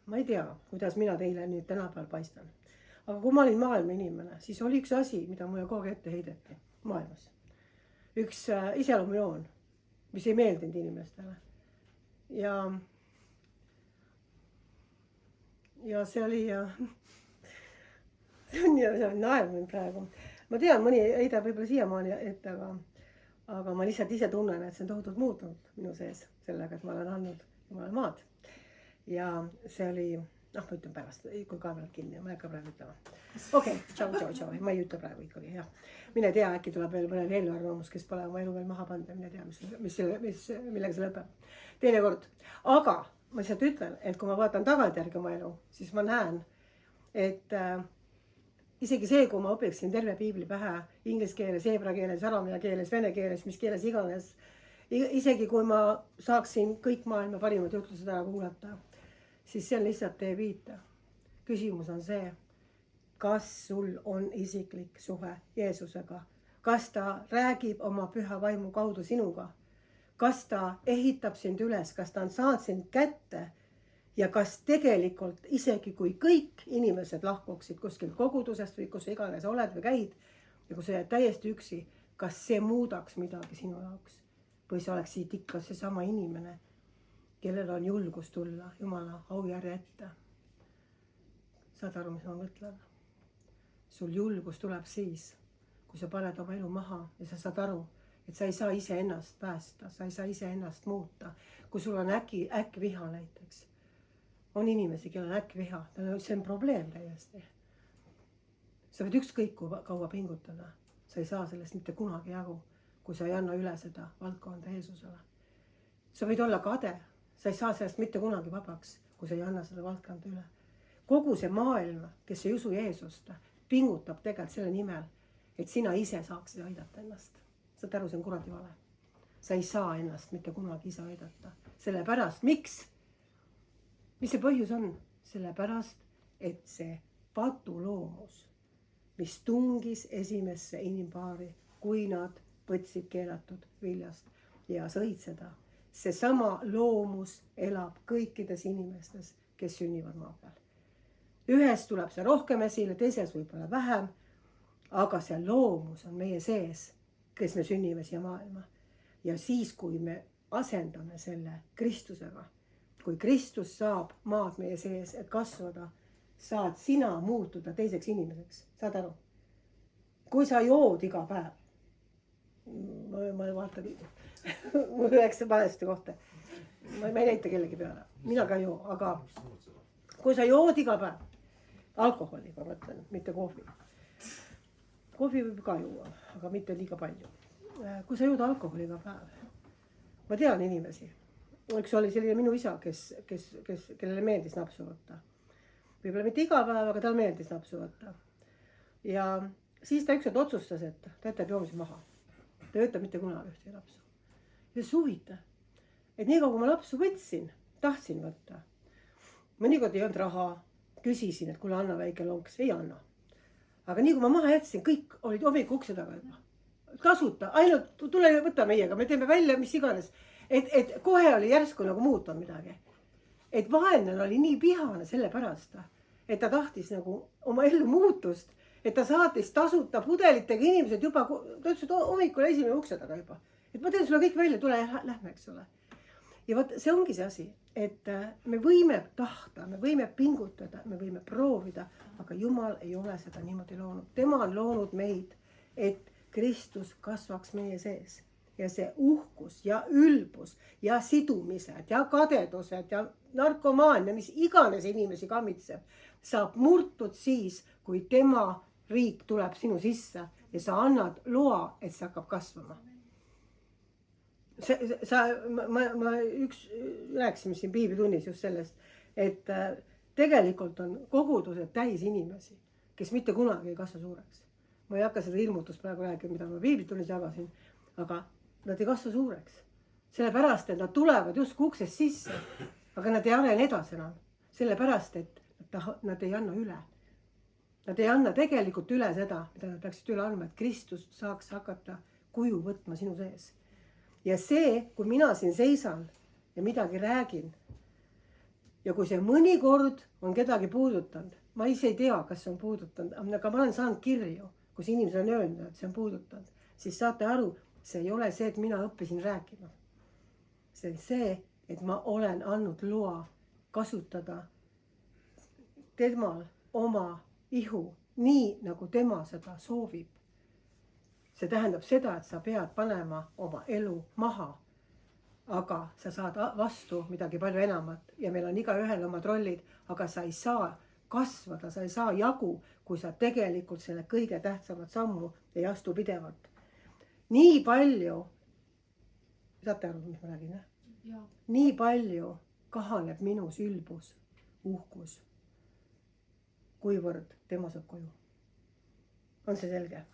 Ma ei tea, kuidas mina teile nüüd tänapäeval paistan. Aga kui ma olin maailma inimene, siis oli üks asi, mida mulle kogu aeg ette heideti maailmas. Üks iseloomujoon, mis ei meeldinud inimestele. Ja see oli see on naermine praegu. Ma tean, mõni heidab võib-olla siiamaani ette, aga ma lihtsalt ise tunnen, et see on tohutult muutunud minu sees sellega, et ma olen andnud Jumala maad. Ja see oli, ma ütlen pärast, kui kaamerad kinni, ma ei hakka praegu ütlema. Okei, tšau, ma ei ütle praegu ikkagi, jah. Mine tea, äkki tuleb veel mõne eelarvamus, kes pole oma elu veel maha pannud, mine tea, millega see lõpeb. Teine kord. Aga ma lihtsalt ütlen, et kui ma vaatan tagantjärgi oma elu, siis ma näen, et isegi see, kui ma õpiksin terve piibli pähe inglise keeles, heebra keeles, araamia keeles, vene keeles, mis keeles iganes, isegi kui ma saaksin kõik maailma parimad jutlused ära kuulata, siis see on lihtsalt tee viita. Küsimus on see, kas sul on isiklik suhe Jeesusega, kas ta räägib oma püha vaimu kaudu sinuga, kas ta ehitab sind üles, kas ta on saanud sind kätte ja kas tegelikult isegi kui kõik inimesed lahkuksid kuskilt kogudusest või kus iganes oled või käid ja kui sa jääd täiesti üksi, kas see muudaks midagi sinu jaoks või sa oleksid ikka seesama inimene, kellel on julgus tulla Jumala aujärje ette. Saad aru, mis ma mõtlen? Sul julgus tuleb siis, kui sa paned oma elu maha ja sa saad aru, et sa ei saa ise ennast päästa, sa ei saa ise ennast muuta. Kui sul on äkkviha näiteks, on inimesi, kellel on äkkviha, see on probleem täiesti. Sa võid ükskõik kaua pingutada, sa ei saa sellest mitte kunagi jagu, kui sa ei anna üle seda valdkonda Jeesusele. Sa võid olla kade, sa ei saa sellest mitte kunagi vabaks, kui sa ei anna seda valdkonda üle. Kogu see maailm, kes ei usu Jeesust, pingutab tegelikult selle nimel, et sina ise saaksid aidata ennast. Saad aru, see on kuradi vale. Sa ei saa ennast mitte kunagi ise aidata. Sellepärast, miks? Mis see põhjus on? Sellepärast, et see patuloomus, mis tungis esimesse inimpaari, kui nad võtsid keelatud viljast ja sõid seda. See sama loomus elab kõikides inimestes, kes sünnivad maa peal. Ühes tuleb see rohkem esile, teises võib-olla vähem, aga see loomus on meie sees, kes me sünnime siia maailma. Ja siis, kui me asendame selle Kristusega, kui Kristus saab maad meie sees, et kasvada, saad sina muutuda teiseks inimeseks. Saad aru? Kui sa jood iga päev, ma vaatan, mul üheksa valesti kohta. Ma ei näita kellegi peale. Mina ka joo, aga kui sa jood iga päev, alkoholi, ma mõtlen, mitte kohvi. Kohvi võib ka juua, aga mitte liiga palju. Kui sa jood alkoholi iga päev, ma tean inimesi. Üks oli selline minu isa, kellele meeldis napsu võtta. Võib-olla mitte iga päev, aga tal meeldis napsu võtta. Ja siis ta ükskord otsustas, et ta jätab joomise maha. Ta ei võta mitte kunagi ühte napsu. Ja see huvitav, et nii kui ma napsu võtsin, tahtsin võtta. Mõnikord ei olnud raha, küsisin, et kuule anna väike lonks, ei anna. Aga nii kui ma maha jätsin, kõik olid hommik ukse taga juba. Tasuta, ainult tule võtta meiega, me teeme välja mis iganes. Et kohe oli järsku nagu muutunud midagi. Et vaenlane oli nii vihane selle pärast, et ta tahtis nagu oma ellu muutust, et ta saatis tasuta pudelitega inimesed juba, ta ütles, et hommikul esimene ukse taga juba. Et ma teen sulle kõik välja, tule ja lähme, eks ole. Ja võt, see ongi see asi, et me võime tahta, me võime pingutada, me võime proovida, aga Jumal ei ole seda niimoodi loonud. Tema on loonud meid, et Kristus kasvaks meie sees. Ja see uhkus ja ülbus ja sidumised ja kadedused ja narkomaania, mis iganes inimesi kammitseb, saab murtud siis, kui tema riik tuleb sinu sisse ja sa annad loa, et see hakkab kasvama. Ma rääkisime siin piiblitunnis just sellest, et tegelikult on kogudused täis inimesi, kes mitte kunagi ei kasva suureks. Ma ei hakka seda ilmutust praegu rääkima, mida ma piiblitunnis jagasin, aga nad ei kasva suureks. Sellepärast, et nad tulevad just uksest sisse, aga nad ei arene edasi enam. Sellepärast, et nad ei anna üle. Nad ei anna tegelikult üle seda, mida nad peaksid üle andma, et Kristus saaks hakata kuju võtma sinu sees. Ja see, kui mina siin seisan ja midagi räägin, ja kui see mõnikord on kedagi puudutanud, ma ise ei tea, kas see on puudutanud, aga ma olen saanud kirju, kus inimesed on öelnud, et see on puudutanud, siis saate aru, see ei ole see, et mina õppisin rääkima. See on see, et ma olen andnud loa kasutada temal oma ihu, nii nagu tema seda soovib. See tähendab seda, et sa pead panema oma elu maha, aga sa saad vastu midagi palju enamat ja meil on igaühel omad rollid, aga sa ei saa kasvada, sa ei saa jagu, kui sa tegelikult selle kõige tähtsamat sammu ei astu pidevalt. Nii palju, saate aru, mis ma räägin, jah? Nii palju kahaneb minus ülbus, uhkus, kuivõrd tema saab koju. On see selge?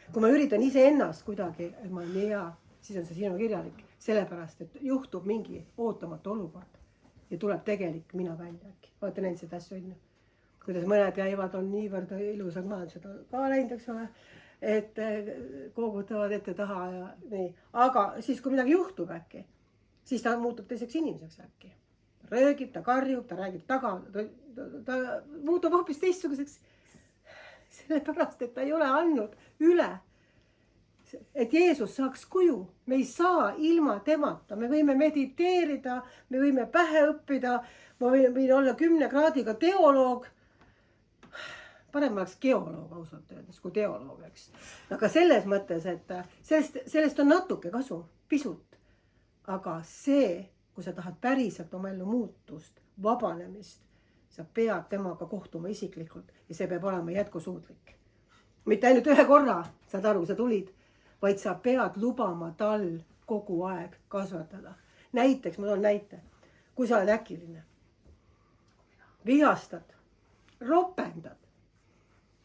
Kui ma üritan ise ennast kuidagi, et ma olen nii hea, siis on see sinu kirjalik. Sellepärast, et juhtub mingi ootamatu olukord. ja tuleb tegelik mina välja äkki. olete näinud seda asja on ju? Kuidas mõned käivad, on niivõrd ilusad, ma olen seda ka näinud, eks ole, et koogutavad ette taha ja nii. Aga siis, kui midagi juhtub äkki, siis ta muutub teiseks inimeseks äkki. Röögib, ta karjub, ta räägib taga, ta muutub hoopis teistsuguseks. Sellepärast, et ta ei ole andnud üle. Et Jeesus saaks kuju. Me ei saa ilma temata. Me võime mediteerida, me võime pähe õppida, ma võin olla 10 kraadiga teoloog. Parem oleks geoloog ausalt öeldes kui teoloog, eks. Aga selles mõttes, et sellest on natuke kasu, pisut. Aga see, kui sa tahad päriselt oma ellu muutust, vabanemist, sa pead temaga kohtuma isiklikult ja see peab olema jätkusuutlik. Mitte ainult ühe korra, saad aru, sa tulid, vaid sa pead lubama tal kogu aeg kasvatada. Näiteks, ma toon näite, kui sa oled äkiline, vihastad, ropendad,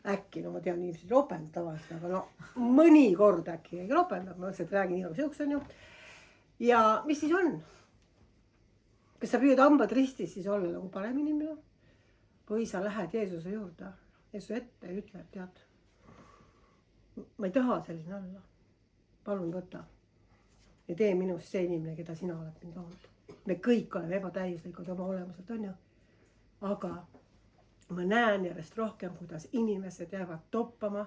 äkki, no ma tean inimesed ropendavad tavaliselt, aga no mõni kord äkki keegi ropendab, ma mõtlesin, et räägin igaks juhuks on ju. Ja mis siis on? Kas sa püüad hambad ristis siis olla nagu parem inimene? Või sa lähed Jeesuse juurde, Jeesuse ette ja ütled, tead, ma ei taha selline olla. Palun võta ja tee minust see inimene, keda sina oled mind loonud. Me kõik oleme ebatäiuslikud oma olemuselt, on ju. Aga ma näen järjest rohkem, kuidas inimesed jäävad toppama,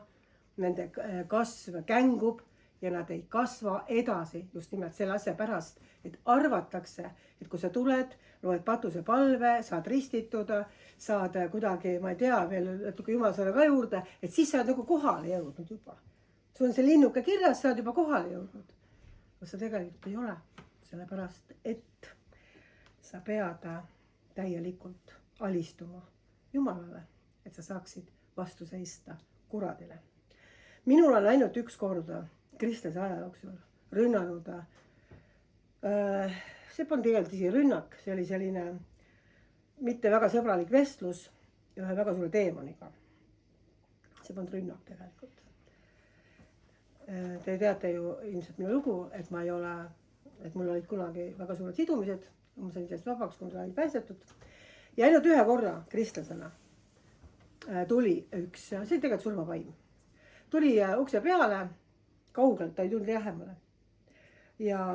nende kasv kängub ja nad ei kasva edasi just nimelt selle asja pärast, et arvatakse, et kui sa tuled, loed patuse palve, saad ristitud, saad kuidagi, ma ei tea, veel natuke jumalsõna ka juurde, et siis sa oled nagu kohale jõudnud juba. Sul on see linnuke kirjas, sa oled juba kohale jõudnud. Aga sa tegelikult ei ole, sellepärast, et sa pead täielikult alistuma Jumalale, et sa saaksid vastu seista kuradile. Minul on ainult üks korda kristlase aja jooksul rünnanud, see polnud tegelikult isi rünnak, see oli selline mitte väga sõbralik vestlus ühe väga suure teemaniga. See polnud rünnak tegelikult. Te teate ju ilmselt minu lugu, et ma ei ole, et mul olid kunagi väga suured sidumised, ma sain sellest vabaks, kui ma sain päästetud. Ja ainult ühe korra kristlasena tuli üks, see oli tegelikult surmavaim. Tuli ukse peale, kaugelt, ta ei tulnud lähemale. Ja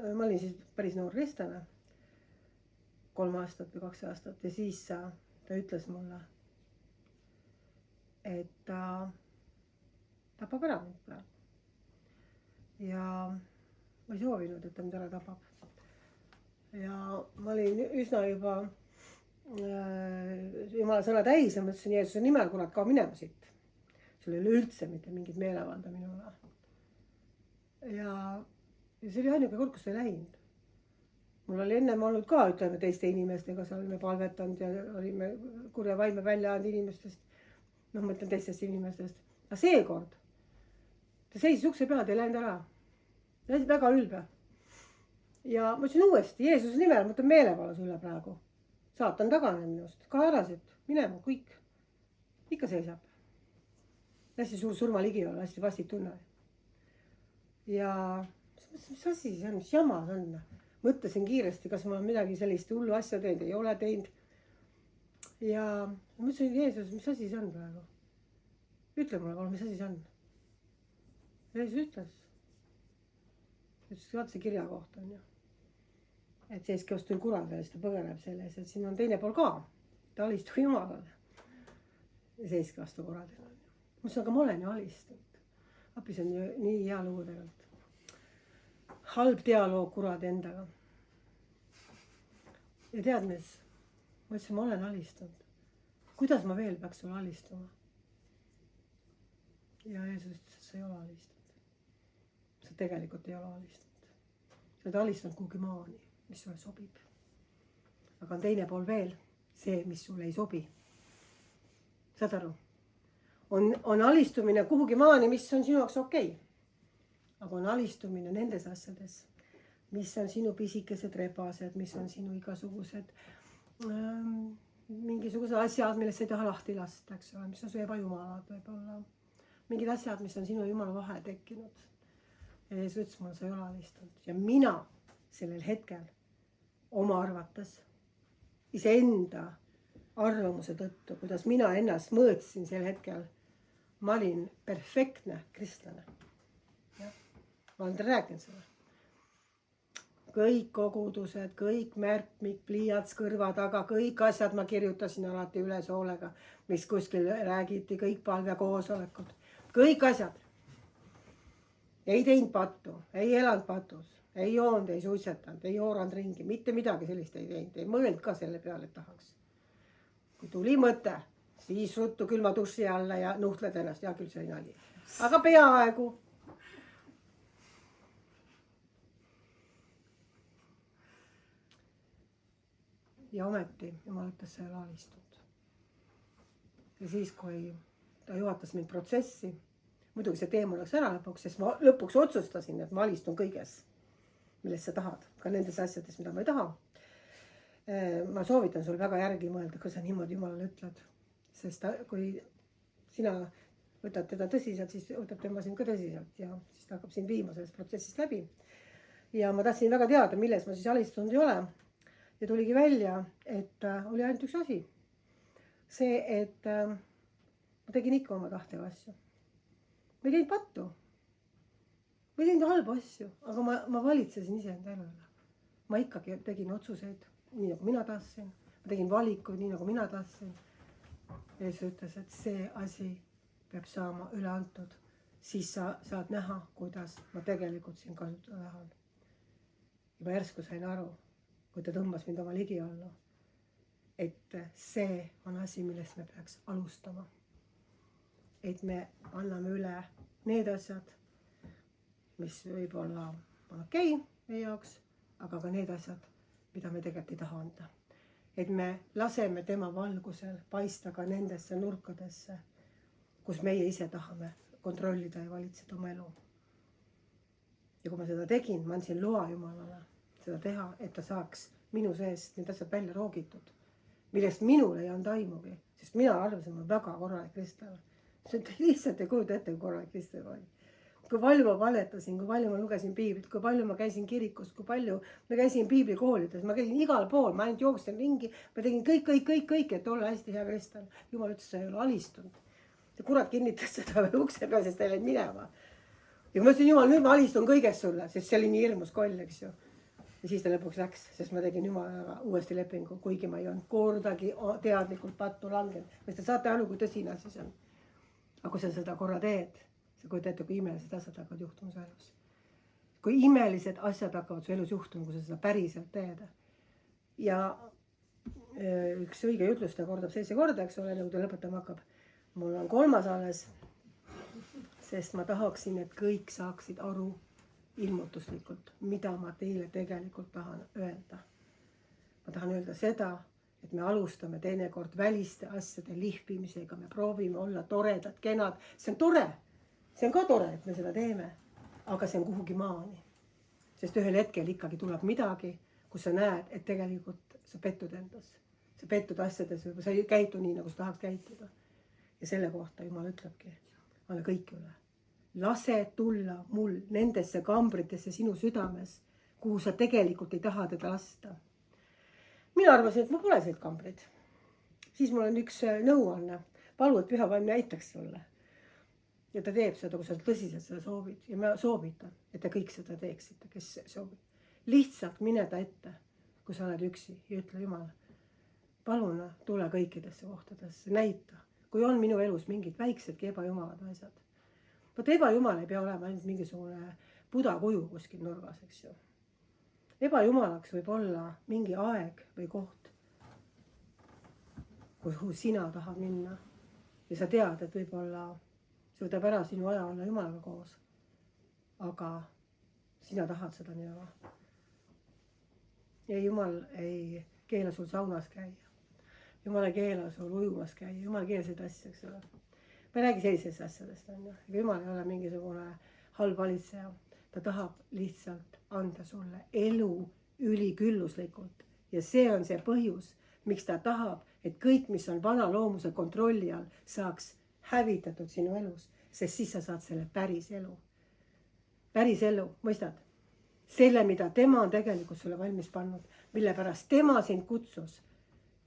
ma olin siis päris noor kristlane, 3 aastat või 2 aastat. Ja siis ta ütles mulle, et ta tapab ära mind praegu. Ja ma ei soovinud, et ta mind ära tapab. Ja ma olin üsna juba Jumala sõna täis ja ma ütlesin Jeesuse nimel, kurat, kao minema siit. Sul ei ole üldse mitte mingit meelevalda minule. Ja see oli ainuke kord, kus ta ei läinud. Mul oli ennem olnud ka, ütleme, teiste inimestega, seal olime palvetanud ja olime kurja vaime välja andnud inimestest. No ma ütlen teistest inimestest. Aga seekord ta seisis ukse peal, ei läinud ära. Ta oli väga ülbe. Ja ma ütlesin uuesti, Jeesuse nimel, ma ütlen meelevala sulle praegu. Saatan tagane minust, ka ärasid, minema, kõik. Ikka seisab. Hästi suur surma ligi olla, hästi vastik tunne. Ja mis asi see on, mis jama see on? Mõtlesin kiiresti, kas ma midagi sellist hullu asja teinud, ei ole teinud. Ja ma ütlesin, Jeesus, mis asi see on praegu? Ütle mulle, mis asi see on? Jeesus ütles. Ütles, vaata see kirja kohta on ju. Et see eski ostul kuradele, siis ta põgeneb selles, et siin on teine pool ka. Ta alistu Jumalale. Ja see eski vastu kuradele. Ma ütlesin, aga ma olen ju alistunud. Appi see on ju nii hea lugu tegelikult. Halb dialoog kurade endaga. Ja tead mis? Ma ütlesin, ma olen alistunud. Kuidas ma veel peaks sulle alistuma? Ja Jeesus ütles, et sa ei ole alistunud. Sa tegelikult ei ole alistunud. Sa oled alistunud kuhugi maani, mis sulle sobib. Aga on teine pool veel, see, mis sulle ei sobi. Saad aru? On alistumine kuhugi maani, mis on sinu jaoks okei. Aga on alistumine nendes asjades, mis on sinu pisikesed rebased, mis on sinu igasugused mingisugused asjad, millest sa ei taha lahti lasta, eks ole, mis on su ebajumalad võib-olla. Mingid asjad, mis on sinu jumala vahe tekkinud. Ja Jeesus ütles mulle, sa ei ole alistunud. Ja mina sellel hetkel oma arvates, iseenda arvamuse tõttu, kuidas mina ennast mõõtsin sel hetkel, ma olin perfektne kristlane. Ma olen rääkinud seda. Kõik kogudused, kõik märkmik, pliiats kõrva taga, kõik asjad ma kirjutasin alati üles hoolega, mis kuskil räägiti, kõik palvekoosolekud, kõik asjad. Ei teinud pattu, ei elanud patus, ei joonud, ei suitsetanud, ei jooranud ringi, mitte midagi sellist ei teinud, ei mõelnud ka selle peale, et tahaks. Kui tuli mõte, siis ruttu külma duši alla ja nuhtled ennast, ja küll see nali. Aga peaaegu. Ja ometi Jumal ütles selle alistunud. Ja siis, kui ta juhatas mind protsessi, muidugi see teema oleks ära lõpuks, sest ma lõpuks otsustasin, et ma alistun kõiges, millest sa tahad, ka nendes asjades, mida ma ei taha. Ma soovitan sul väga järgi mõelda, kui sa niimoodi Jumalale ütled, sest kui sina võtad teda tõsiselt, siis võtab tema sind ka tõsiselt ja siis ta hakkab sind viima sellest protsessist läbi. Ja ma tahtsin väga teada, milles ma siis alistunud ei ole. Ja tuligi välja, et oli ainult üks asi. See, et ma tegin ikka oma tahtega asju. Ma ei teinud pattu. Ma ei teinud halbu asju, aga ma valitsesin iseenda elu üle. Ma ikkagi tegin otsuseid, nii nagu mina tahtsin. Ma tegin valikuid, nii nagu mina tahtsin. Ja siis ütles, et see asi peab saama üle antud. Siis sa saad näha, kuidas ma tegelikult siin kasutada tahan. Ja ma järsku sain aru, kui ta tõmbas mind oma ligi alla, et see on asi, millest me peaks alustama. Et me anname üle need asjad, mis võib-olla on okei meie jaoks, aga ka need asjad, mida me tegelikult ei taha anda. Et me laseme tema valgusel paista ka nendesse nurkadesse, kus meie ise tahame kontrollida ja valitseda oma elu. Ja kui ma seda tegin, ma andsin loa Jumalale seda teha, et ta saaks minu seest need asjad välja roogitud, millest minul ei olnud aimugi, sest mina arvasin, ma väga korralik kristlane. See lihtsalt ei kujuta ette, kui korralik kristlane oli. Kui palju ma valetasin, kui palju ma lugesin piiblit, kui palju ma käisin kirikus, kui palju ma käisin piiblikoolides, ma käisin igal pool, ma ainult jooksin ringi, ma tegin kõik, et olla hästi hea kristlane. Jumal ütles, sa ei ole alistunud. Ja kurat kinnitas seda veel ukse peal, sest ta ei läinud minema. Ja ma ütlesin, Jumal, nüüd ma alistun kõigest sulle, sest see oli nii hirmus koll, eks ju. Ja siis ta lõpuks läks, sest ma tegin Jumalaga uuesti lepingu, kuigi ma ei olnud kordagi teadlikult pattu langenud. Sest te saate aru, kui tõsine asi see on. Aga kui sa seda korra teed, sa kujuta ette, kui imelised asjad hakkavad juhtuma su elus. Kui imelised asjad hakkavad su elus juhtuma, kui sa seda päriselt teed. Ja üks õige jutlus ta kordab 7 korda, eks ole, nagu ta lõpetama hakkab. Mul on 3. alles, sest ma tahaksin, et kõik saaksid aru ilmutuslikult, mida ma teile tegelikult tahan öelda. Ma tahan öelda seda, et me alustame teinekord väliste asjade lihvimisega, me proovime olla toredad, kenad. See on tore, see on ka tore, et me seda teeme, aga see on kuhugi maani. Sest ühel hetkel ikkagi tuleb midagi, kus sa näed, et tegelikult sa pettud endas. Sa pettud asjades, sa ei käitu nii, nagu sa tahaks käituda. Ja selle kohta Jumal ütlebki, anna kõik üle. Lase tulla mul nendesse kambritesse sinu südames, kuhu sa tegelikult ei taha teda lasta. Mina arvasin, et mul pole sellised kambrid. Siis mul on üks nõuanne. Palu, et Püha Vaim näitaks sulle. Ja ta teeb seda, kui sa tõsiselt seda soovid. Ja ma soovitan, et te kõik seda teeksite, kes soovib. Lihtsalt mine ta ette, kui sa oled üksi ja ütle Jumal, palun tule kõikidesse kohtadesse, näita. Kui on minu elus mingid väiksedki ebajumalad asjad. Vaat ebajumal ei pea olema ainult mingisugune Buda kuju kuskil nurgas, eks ju. Ebajumalaks võib olla mingi aeg või koht, kuhu sina tahad minna. Ja sa tead, et võib-olla see võtab ära sinu aja olla Jumalaga koos. Aga sina tahad seda nii väga. Ja Jumal ei keela sul saunas käia. Jumal ei keela sul ujumas käia. Jumal ei keela seda asja, eks ole. Ma ei räägi sellisest asjadest, on ju. Jumal ei ole mingisugune halb valitseja. Ta tahab lihtsalt anda sulle elu ülikülluslikult. Ja see on see põhjus, miks ta tahab, et kõik, mis on vana loomuse kontrolli all, saaks hävitatud sinu elus. Sest siis sa saad selle päris elu. Päris elu, mõistad? selle, mida tema on tegelikult sulle valmis pannud, mille pärast tema sind kutsus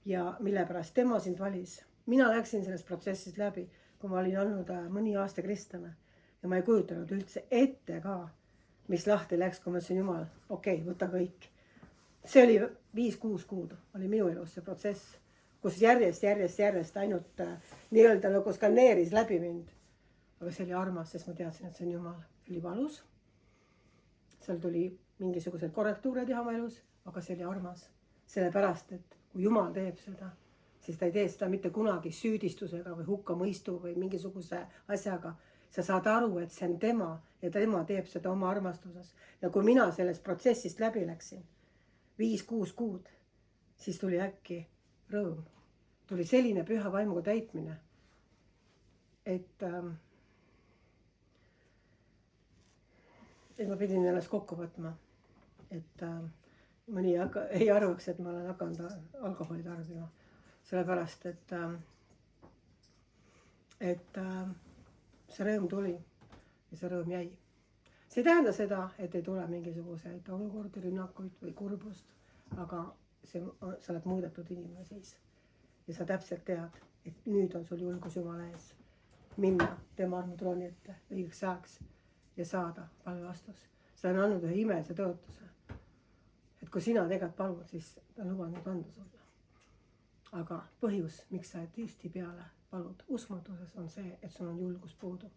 ja mille pärast tema sind valis. Mina läksin sellest protsessist läbi, kui ma olin olnud mõni aasta kristlane ja ma ei kujutanud üldse ette ka, mis lahti läks, kui ma ütlesin, Jumal, okei, võta kõik. See oli 5-6 kuud, oli minu elus see protsess, kus järjest ainult nii-öelda nagu skaneeris läbi mind. Aga see oli armas, sest ma teadsin, et see on Jumal. Oli valus. Seal tuli mingisuguseid korrektuure teha oma elus, aga see oli armas. Sellepärast, et kui Jumal teeb seda, siis ta ei tee seda mitte kunagi süüdistusega või hukkamõistu või mingisuguse asjaga. Sa saad aru, et see on tema ja tema teeb seda oma armastuses. Ja kui mina sellest protsessist läbi läksin, 5-6 kuud, siis tuli äkki rõõm. Tuli selline püha vaimuga täitmine, et ma pidin ennast kokku võtma, et mõni ei arvaks, et ma olen hakanud alkoholi tarbima, sellepärast, et see rõõm tuli ja see rõõm jäi. See ei tähenda seda, et ei tule mingisuguseid olukordi, rünnakuid või kurbust, aga sa oled muudetud inimene siis. Ja sa täpselt tead, et nüüd on sul julgus Jumala ees minna tema armutrooni ette õigeks ajaks ja saada palvevastus. See on andnud ühe imelise tõotuse. Et kui sina tegelikult palud, siis ta on lubanud anda sulle. Aga põhjus, miks sa tihtipeale palud usmatuses, on see, et sul on julgus puudu.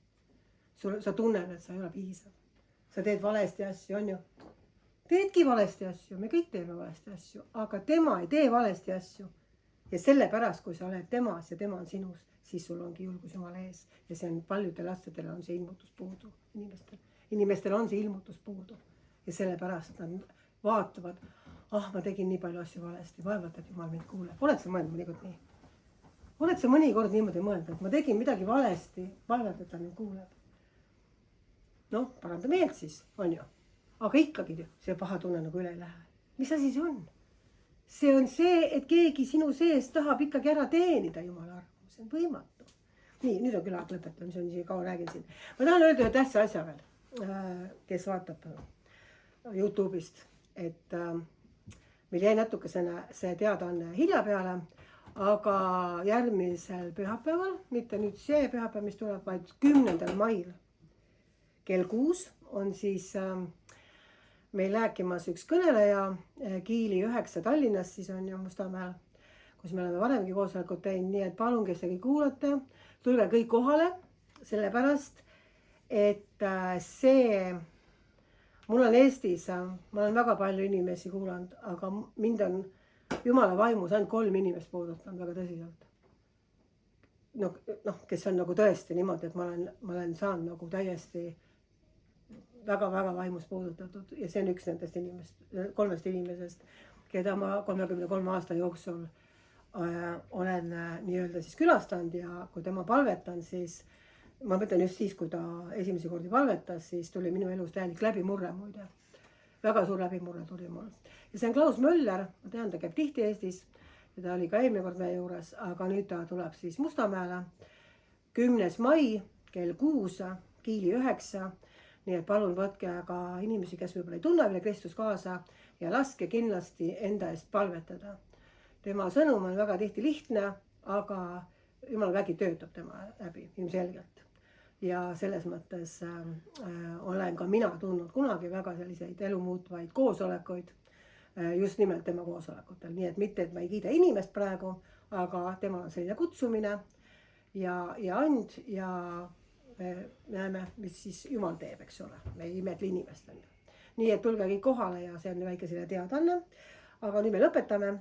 Sa tunned, et sa ei ole piisav. Sa teed valesti asju, on ju? Teedki valesti asju, me kõik teeme valesti asju, aga tema ei tee valesti asju. Ja sellepärast, kui sa oled temas ja tema on sinus, siis sul ongi julgus Jumala ees. Ja see on paljudel lastedel on see ilmutus puudu. Inimestel on see ilmutus puudu. Ja sellepärast nad vaatavad, ma tegin nii palju asju valesti, vaevalt, et Jumal mind kuuleb. Oled sa mõelnud mõnikord nii? Oled sa mõnikord niimoodi mõelnud, et ma tegin midagi valesti, vaevalt, et ta mind kuuleb? Noh, paranda meelt siis, on ju. Aga ikkagi see paha tunne nagu üle ei lähe. Mis asi see on? See on see, et keegi sinu sees tahab ikkagi ära teenida Jumala armu. See on võimatu. Nii, nüüd on küll aeg lõpetada, mis on nii kaua räägin siin. Ma tahan öelda ühe tähtsa asja veel, kes vaatab YouTube'ist, et meil jäi natukesena see teadaanne hilja peale, aga järgmisel pühapäeval, mitte nüüd see pühapäev, mis tuleb, vaid 10. mail kell 6 on siis meil rääkimas üks kõneleja Kiili 9 Tallinnas, siis on ju Mustamäel, kus me oleme varemgi koosolekut teinud, nii et palun, kes te kõik kuulate, tulge kõik kohale, sellepärast, et mul on Eestis, ma olen väga palju inimesi kuulanud, aga mind on Jumala vaimus ainult 3 inimest puudutanud väga tõsiselt. Kes on nagu tõesti niimoodi, et ma olen saanud nagu täiesti väga vaimus puudutatud ja see on üks nendest 3 inimesest, keda ma 33 aasta jooksul olen nii-öelda siis külastanud ja kui tema palvetan, siis ma mõtlen just siis, kui ta esimesi kordi palvetas, siis tuli minu elus täielik läbimurre muide. Väga suur läbimurre tuli mul. Ja see on Klaus Möller, ma tean, ta käib tihti Eestis ja ta oli ka eelmine kord meie juures, aga nüüd ta tuleb siis Mustamäele 10. mai kell 6, Kiili 9. Nii et palun võtke ka inimesi, kes võib-olla ei tunne veel Kristus kaasa ja laske kindlasti enda eest palvetada. Tema sõnum on väga tihti lihtne, aga Jumala vägi töötab tema läbi ilmselgelt. Ja selles mõttes olen ka mina tundnud kunagi väga selliseid elumuutvaid koosolekuid just nimelt tema koosolekutel. Nii et mitte, et ma ei kiida inimest praegu, aga tema on selline kutsumine ja and ja me näeme, mis siis Jumal teeb, eks ole. Me ei imetle inimest. Nii et tulge kõik kohale ja see on väike selle teadanne. Aga nüüd me lõpetame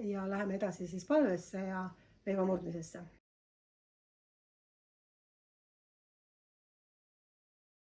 ja läheme edasi siis palvesse ja leiva murdmisesse.